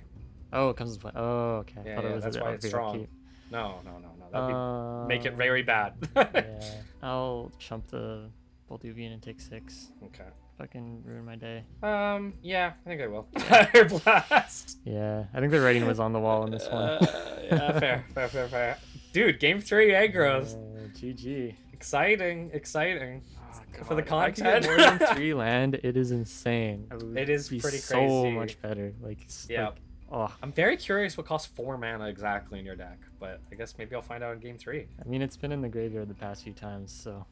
Oh, it comes into play. Oh, okay. Yeah, I thought it was that's a why it's upkeep. strong. No. That'd make it very bad. Yeah. I'll chump the Balduvian and take 6. Okay. Fucking ruin my day. Yeah, I think I will. Fire blast. Yeah, I think the writing was on the wall in this one. Yeah, fair. Dude, game 3 aggros. GG. Exciting. Oh, For the God, if I could content. get more than 3 land, it is insane. It is be pretty so crazy. much better. Like, Yeah. oh, I'm very curious what costs 4 mana exactly in your deck, but I guess maybe I'll find out in game 3. I mean, it's been in the graveyard the past few times, so.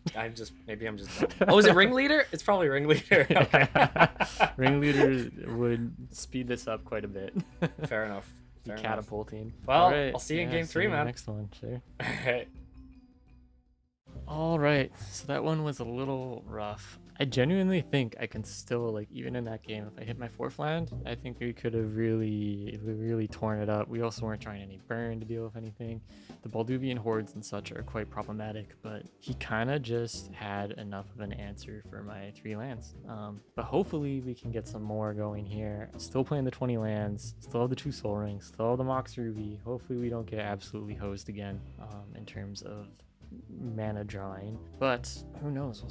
Maybe I'm just dumb. Oh, is it Ringleader? It's probably Ringleader. Okay. Ringleader would speed this up quite a bit. Fair enough. Be Fair enough. catapulting. Well, Alright, I'll see you in yeah, game see 3, you in the man. Next one, sure. Alright. All right, so that one was a little rough. I genuinely think I can still, like, even in that game, if I hit my 4th land, I think we could have really torn it up. We also weren't trying any burn to deal with anything. The Balduvian hordes and such are quite problematic, but he kind of just had enough of an answer for my 3 lands. But hopefully we can get some more going here. Still playing the 20 lands, still have the 2 Soul Rings, still have the Mox Ruby. Hopefully we don't get absolutely hosed again in terms of mana drawing, but who knows, we'll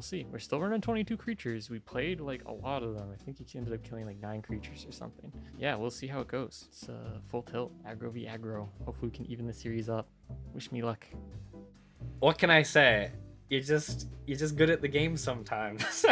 see. We're still running 22 creatures. We played like a lot of them. I think he ended up killing like 9 creatures or something. Yeah, we'll see how it goes. It's full tilt, aggro v aggro. Hopefully we can even the series up. Wish me luck. What can I say? You're just good at the game sometimes.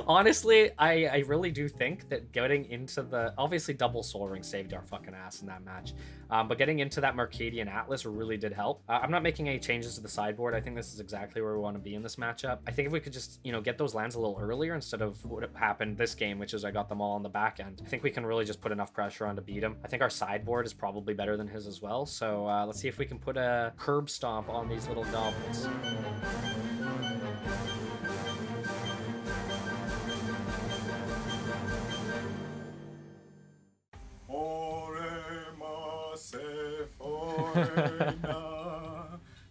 Honestly, I really do think that getting into the obviously double Soul Ring saved our fucking ass in that match, but getting into that Mercadian Atlas really did help. I'm not making any changes to the sideboard. I think this is exactly where we want to be in this matchup. I think if we could just get those lands a little earlier instead of what happened this game, which is I got them all on the back end. I think we can really just put enough pressure on to beat him. I think our sideboard is probably better than his as well. So let's see if we can put a curb stomp on these little goblins.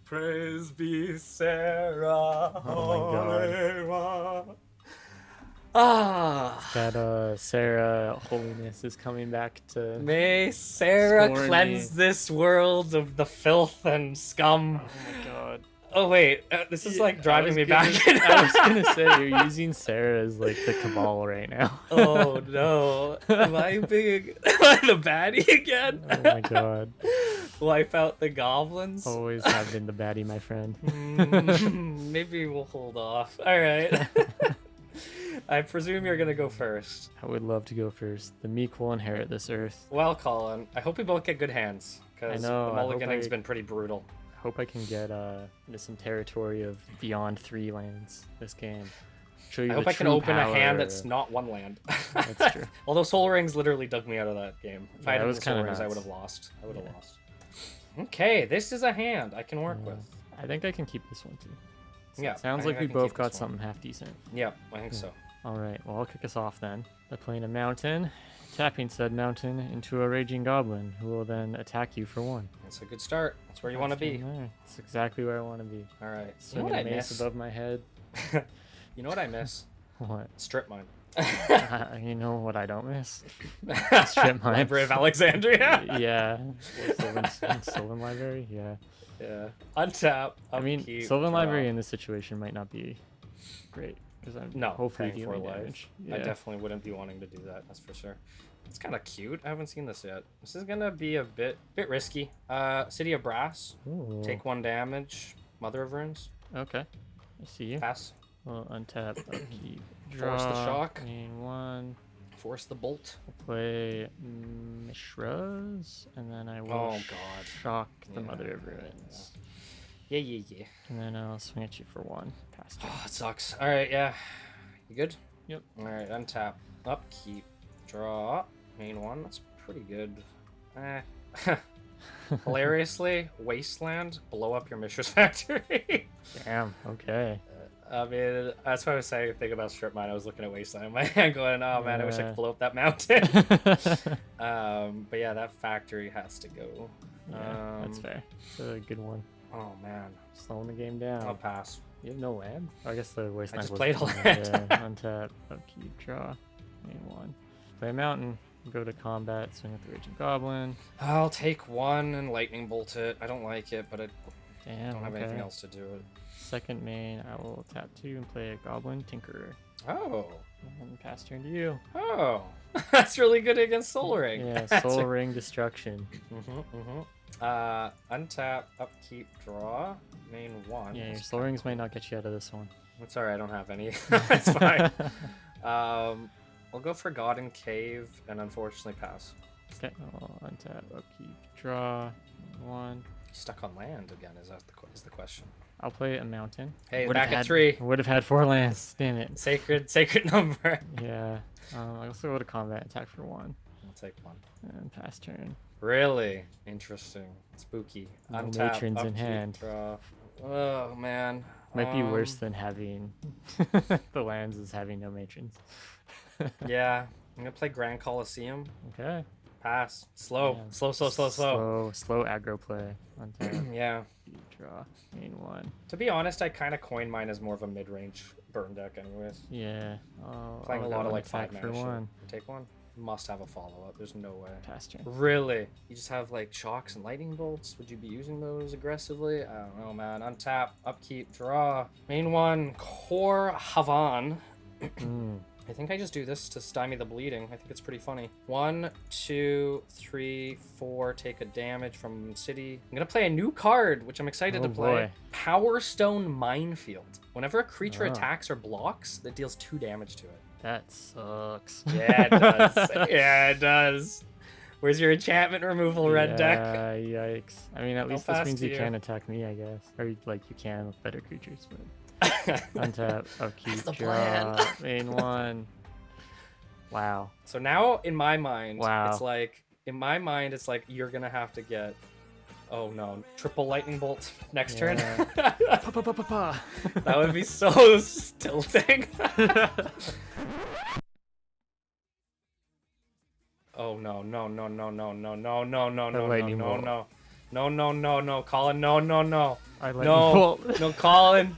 Praise be Sarah. Oh my Ah, That Sarah holiness is coming back to. may Sarah Scorn cleanse me. this world of the filth and scum. Oh my god. Oh wait, this is like driving me back. I was gonna say you're using Sarah as like the cabal right now. Oh no, am I being am I the baddie again? Oh my god. Wipe out the goblins. Always have been the baddie, my friend. Maybe we'll hold off. All right. I presume you're gonna go first. I would love to go first. The meek will inherit this earth. Well, Colin, I hope we both get good hands because I the know, I hope mulliganing's I- been pretty brutal. Hope I can get into some territory of beyond 3 lands this game. show you I the hope I can true open a hand power. that's not one land. That's true. Although Soul Rings literally dug me out of that game. If I Yeah, it had was the Soul kinda Rings, I would nuts. have lost. I would have lost. Okay, this is a hand I can work with. I think I can keep this one too. So Yeah, it sounds I think like I we can both keep got this one. something half decent. Yep, I think so. All right, well, I'll kick us off then. By playing a mountain, tapping said mountain into a raging goblin, who will then attack you for 1. That's a good start. That's where you want to be. That's exactly where I want to be. All right. You know Swinging what I a mace miss? above my head. You know what I miss? What? Strip mine. You know what I don't miss? Strip mine. Library of Alexandria. Yeah. Sylvan Library? Yeah. Yeah. Untap. I mean, upkeep, Sylvan draw. Library in this situation might not be great. Because I'm No, hopefully paying for dealing life. damage. I Yeah. definitely wouldn't be wanting to do that. That's for sure. It's kind of cute. I haven't seen this yet. This is gonna be a bit risky. City of Brass. Ooh. Take 1 damage. Mother of Runes. Okay. I see you. Pass. Well, untap, upkeep, draw. Force the shock. Main 1. Force the bolt. Play Mishra's, and then I will Oh god. shock the Yeah, Mother of yeah, Ruins. Yeah. And then I'll swing at you for 1. Pass turn. Oh, it sucks. All right, yeah. You good? Yep. All right, untap, upkeep, draw, main 1. That's pretty good. Hilariously, Wasteland, blow up your Mishra's factory. Damn, okay. I mean, that's what I was saying. Think about strip mine. I was looking at Wasteland in my hand, going, "Oh man, I wish I Yeah. could blow up that mountain." But yeah, that factory has to go. Yeah, that's fair. It's a good one. Oh man, Slowing the game down. I'll pass. You have no land? I guess the Wasteland just was played a the land. Yeah, untap, upkeep, draw, main 1. Play a mountain, go to combat, swing with the Raging Goblin. I'll take 1 and lightning bolt it. I don't like it, but I Damn, don't have okay. anything else to do it. Second main, I will tap 2 and play a Goblin Tinkerer. Oh, And pass turn to you. oh, that's really good against Soul Ring. Yeah, That's Soul a- Ring Destruction. Untap, upkeep, draw, main 1. Yeah, your That's Soul Rings might not get you out of this one. It's alright, I don't have any. It's fine. I'll go for God and Cave and unfortunately pass. Okay, I'll untap, upkeep, draw, main 1. Stuck on land again, is the question. I'll play a mountain. Hey, Would've back at had- 3. Would have had 4 lands. Damn it. Sacred number. Yeah. I'll also go to combat, attack for 1, I'll take 1. and pass turn. Really interesting. Spooky. No Untap, matrons in upkeep, hand. draw. Oh man. Might be worse than having the lands is having no matrons. Yeah. I'm gonna play Grand Coliseum. Okay. Pass. Slow. Yeah. Slow. Slow aggro play. Untap, Yeah. draw, main 1. To be honest, I kind of coin mine as more of a mid-range burn deck anyways. Yeah. Playing I'll a lot go of like attack 5 for mana shit. 1. Take 1. Must have a follow-up. There's no way. Pass turn. Really? You just have like shocks and lightning bolts? Would you be using those aggressively? I don't know, man. Untap, upkeep, draw. Main 1, Core Havan. I think I just do this to stymie the bleeding. I think it's pretty funny. 1, 2, 3, 4. Take a damage from City. I'm gonna play a new card, which I'm excited Oh, to play. boy. Power Stone Minefield. Whenever a creature Oh. attacks or blocks, that deals 2 damage to it. That sucks. Yeah, it does. Yeah, it does. Where's your enchantment removal, red deck? Yeah, yikes. I mean, at least fast this means do you you? can attack me, I guess. Or, like, you can with better creatures, but... Untap, upkeep, That's the draw, plan. main 1. Wow. So now, in my mind, Wow. it's like you're gonna have to get. Oh no! Triple lightning bolt next turn. Yeah. Pa-pa-pa-pa-pa. That would be so tilting. Oh no! No! No! No! No! No! No! No! No! No! lightning No! bolt. No! No! No! No! No! Colin! No! No! No! I lightning No! bolt. No! Colin!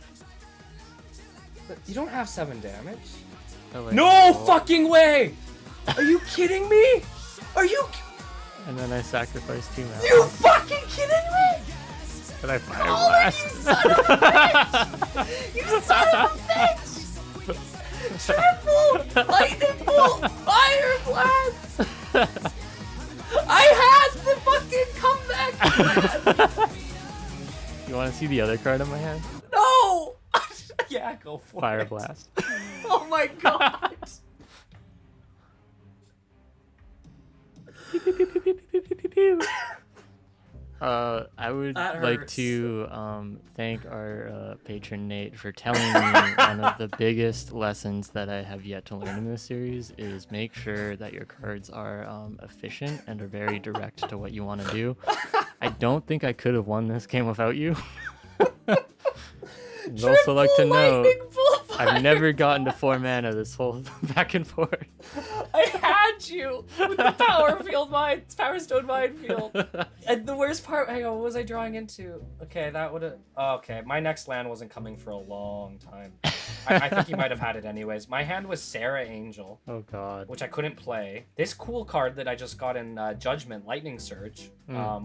You don't have 7 damage. I lightning No bolt. fucking way! Are you kidding me? Are you? And then I sacrifice 2 mana. You fucking kidding me? But I fire blast. You son of a bitch! Triple lightning bolt fire blast! I had the fucking comeback plan! You want to see the other card in my hand? No! Yeah, go for Fire it. blast. Oh my god! I would That like hurts. to thank our patron Nate for telling me one of the biggest lessons that I have yet to learn in this series is make sure that your cards are efficient and are very direct to what you want to do. I don't think I could have won this game without you. I'd also like to note, I've never gotten to 4 mana this whole back and forth. I had you with the Power Stone Minefield. And the worst part, hang on, what was I drawing into? Okay, that would have. Oh, okay, my next land wasn't coming for a long time. I think he might have had it anyways. My hand was Sarah Angel, Oh god. which I couldn't play. This cool card that I just got in Judgment, Lightning Surge,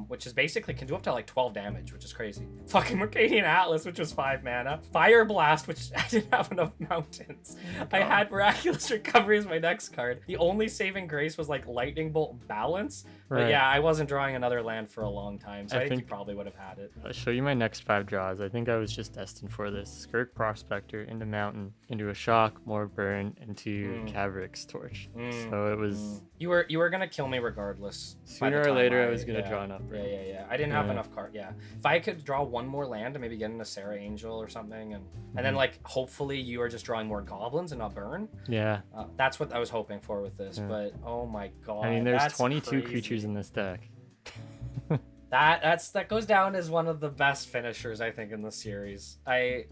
which is basically can do up to like 12 damage, which is crazy. Fucking Mercadian Atlas, which was 5 mana. Fire Blast, which I didn't have enough mountains. I had Miraculous Recovery as my next card. The only saving grace was like Lightning Bolt Balance. But Right. yeah, I wasn't drawing another land for a long time, so I think you think- probably would have had it. I'll show you my next 5 draws. I think I was just destined for this. Skirk Prospector into Mountain, into a Shock, more Burn, into Cavric's Torch. So it was... You were gonna kill me regardless. by the Sooner or time later, I was gonna yeah, draw an upgrade. Yeah. I didn't have Yeah. enough card. Yeah. If I could draw one more land and maybe get into Sarah Angel or something, and then like hopefully you are just drawing more goblins and not burn. Yeah. That's what I was hoping for with this. But oh my god. I mean, there's that's 22 crazy. creatures in this deck. That goes down as one of the best finishers I think in the series. I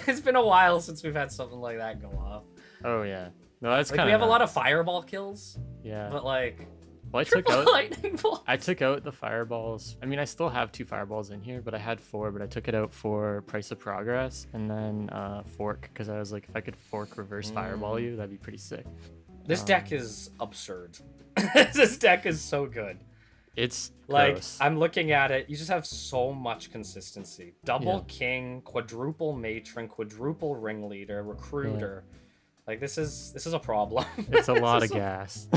it's been a while since we've had something like that go off. Oh, yeah. No, that's Like kind we of have a lot of fireball kills, Yeah. but like Well, I took triple out... lightning bolt. I took out the fireballs. I mean, I still have 2 fireballs in here, but I had 4, but I took it out for Price of Progress and then Fork, because I was like, if I could Fork reverse fireball you, that'd be pretty sick. This deck is absurd. This deck is so good. It's Like gross. I'm looking at it, you just have so much consistency. Double Yeah. king, quadruple matron, quadruple ringleader, recruiter. Like this is a problem. It's a lot This of is gas.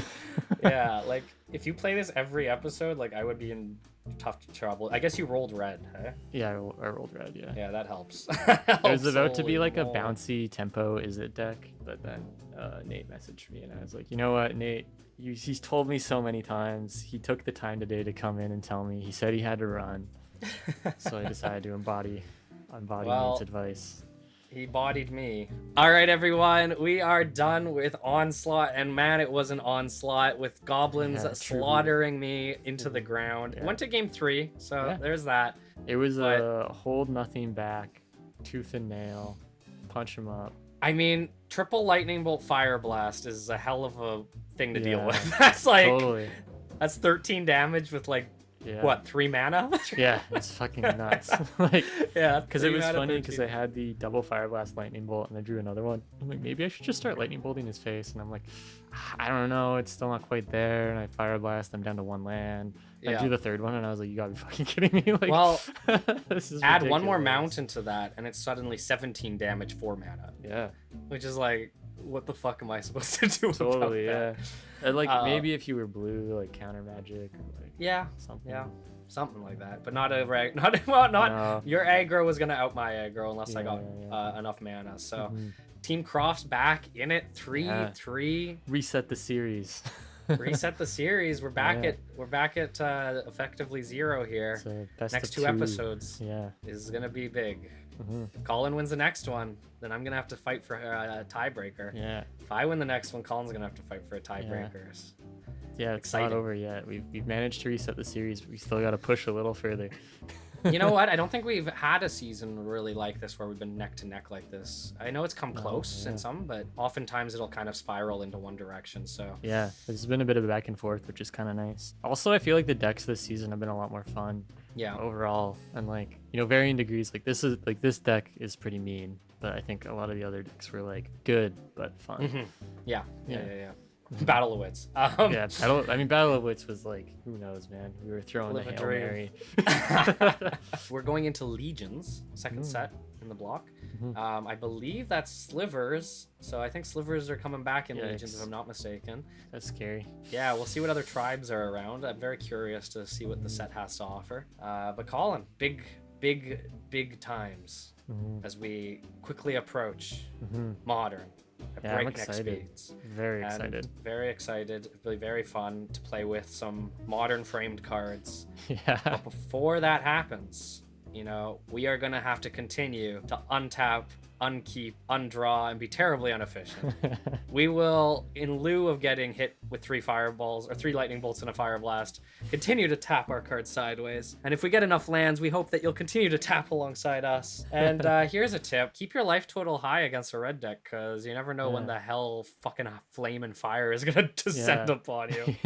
Yeah, like if you play this every episode, like I would be in tough trouble. I guess you rolled red, huh? Yeah, I rolled red, yeah. Yeah, that helps. It was about to be Holy like a moly. bouncy tempo is it deck, but then Nate messaged me and I was like, you know what, Nate, he's told me so many times. He took the time today to come in and tell me. He said he had to run, so I decided to embody Well, Nate's advice. He bodied me. All right, everyone, we are done with Onslaught, and man, it was an onslaught with goblins Yeah, truly. slaughtering me into the ground. Yeah. Went to game 3, so Yeah. there's that. It was but- a hold nothing back, tooth and nail, punch him up. I mean, triple lightning bolt fire blast is a hell of a thing to deal Yeah. with. That's like Totally. that's 13 damage with like Yeah. what 3 mana? Yeah, it's fucking nuts. Like, Yeah, because it 3 was mana, funny because 13. I had the double fire blast lightning bolt and I drew another one. I'm like, maybe I should just start lightning bolting his face, and I'm like, I don't know, it's still not quite there. And I fire blast, I'm down to 1 land. I Yeah. drew the 3rd one, and I was like, you gotta be fucking kidding me. Like, Well, this is Add one more ridiculous. mountain to that, and it's suddenly 17 damage 4 mana, Yeah, which is like, what the fuck am I supposed to do totally. about Yeah, that? and like maybe Uh, if you were blue, like counter magic or like Yeah, something. yeah, something like that, but not not No. your aggro was gonna out my aggro unless I Yeah, got yeah. enough mana. So Mhm. Team Croft's back in it, 3-3. Reset the series. Reset the series. We're back Yeah. at effectively 0 here. So best Next of 2 episodes Yeah. is gonna be big. Mhm. If Colin wins the next one, then I'm gonna have to fight for a tiebreaker. Yeah. If I win the next one, Colin's gonna have to fight for a tiebreaker. Yeah, it's Exciting. not over yet. We've managed to reset the series, but we still got to push a little further. You know what? I don't think we've had a season really like this where we've been neck to neck like this. I know it's come close in yeah. some, but oftentimes it'll kind of spiral into one direction. So Yeah, there's been a bit of a back and forth, which is kind of nice. Also, I feel like the decks this season have been a lot more fun yeah, overall, and like, you know, varying degrees. Like this deck is pretty mean, but I think a lot of the other decks were like good but fun. Mhm. yeah. Yeah. Battle of Wits. Yeah, Battle of Wits was like, who knows, man. We were throwing the Live a Hail dream. Mary. We're going into Legions, second set in the block. I believe that's Slivers. So I think Slivers are coming back in Legions, if Yikes. I'm not mistaken. That's scary. Yeah, we'll see what other tribes are around. I'm very curious to see what the set has to offer. But Colin, big times as we quickly approach modern. at Yeah, I'm breakneck excited. speeds. Very And excited. Very excited. It'll be very fun to play with some modern framed cards. Yeah. But before that happens, you know, we are going to have to continue to untap, unkeep, undraw, and be terribly inefficient. We will, in lieu of getting hit with 3 fireballs or 3 lightning bolts and a fire blast, continue to tap our cards sideways. And if we get enough lands, we hope that you'll continue to tap alongside us. And here's a tip: keep your life total high against a red deck, because you never know when the hell fucking flame and fire is gonna descend Yeah. upon you.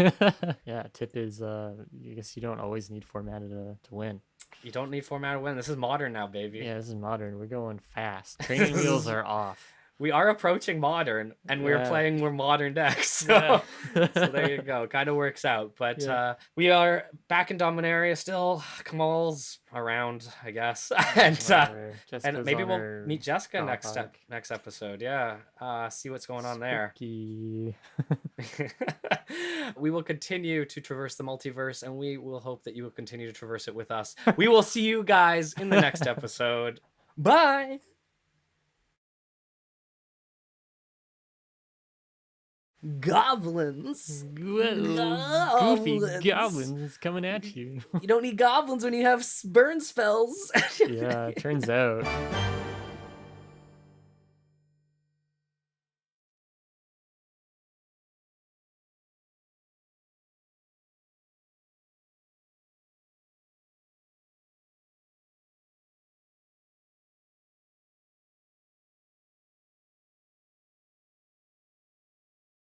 Yeah, tip is I guess you don't always need 4 mana to win. You don't need 4 mana to win. This is modern now, baby. Yeah, this is modern. We're going fast. Training wheels are off. We are approaching modern, and we're Yeah. playing more modern decks. So, Yeah. so there you go. Kind of works out. But we are back in Dominaria still. Kamal's around, I guess. And Whatever. and Jessica's maybe on we'll her meet Jessica drop next episode. Yeah. See what's going on there. Spooky. We will continue to traverse the multiverse, and we will hope that you will continue to traverse it with us. We will see you guys in the next episode. Bye. Goblins. Whoa, goofy goblins coming at you. You don't need goblins when you have burn spells. Yeah, it turns out.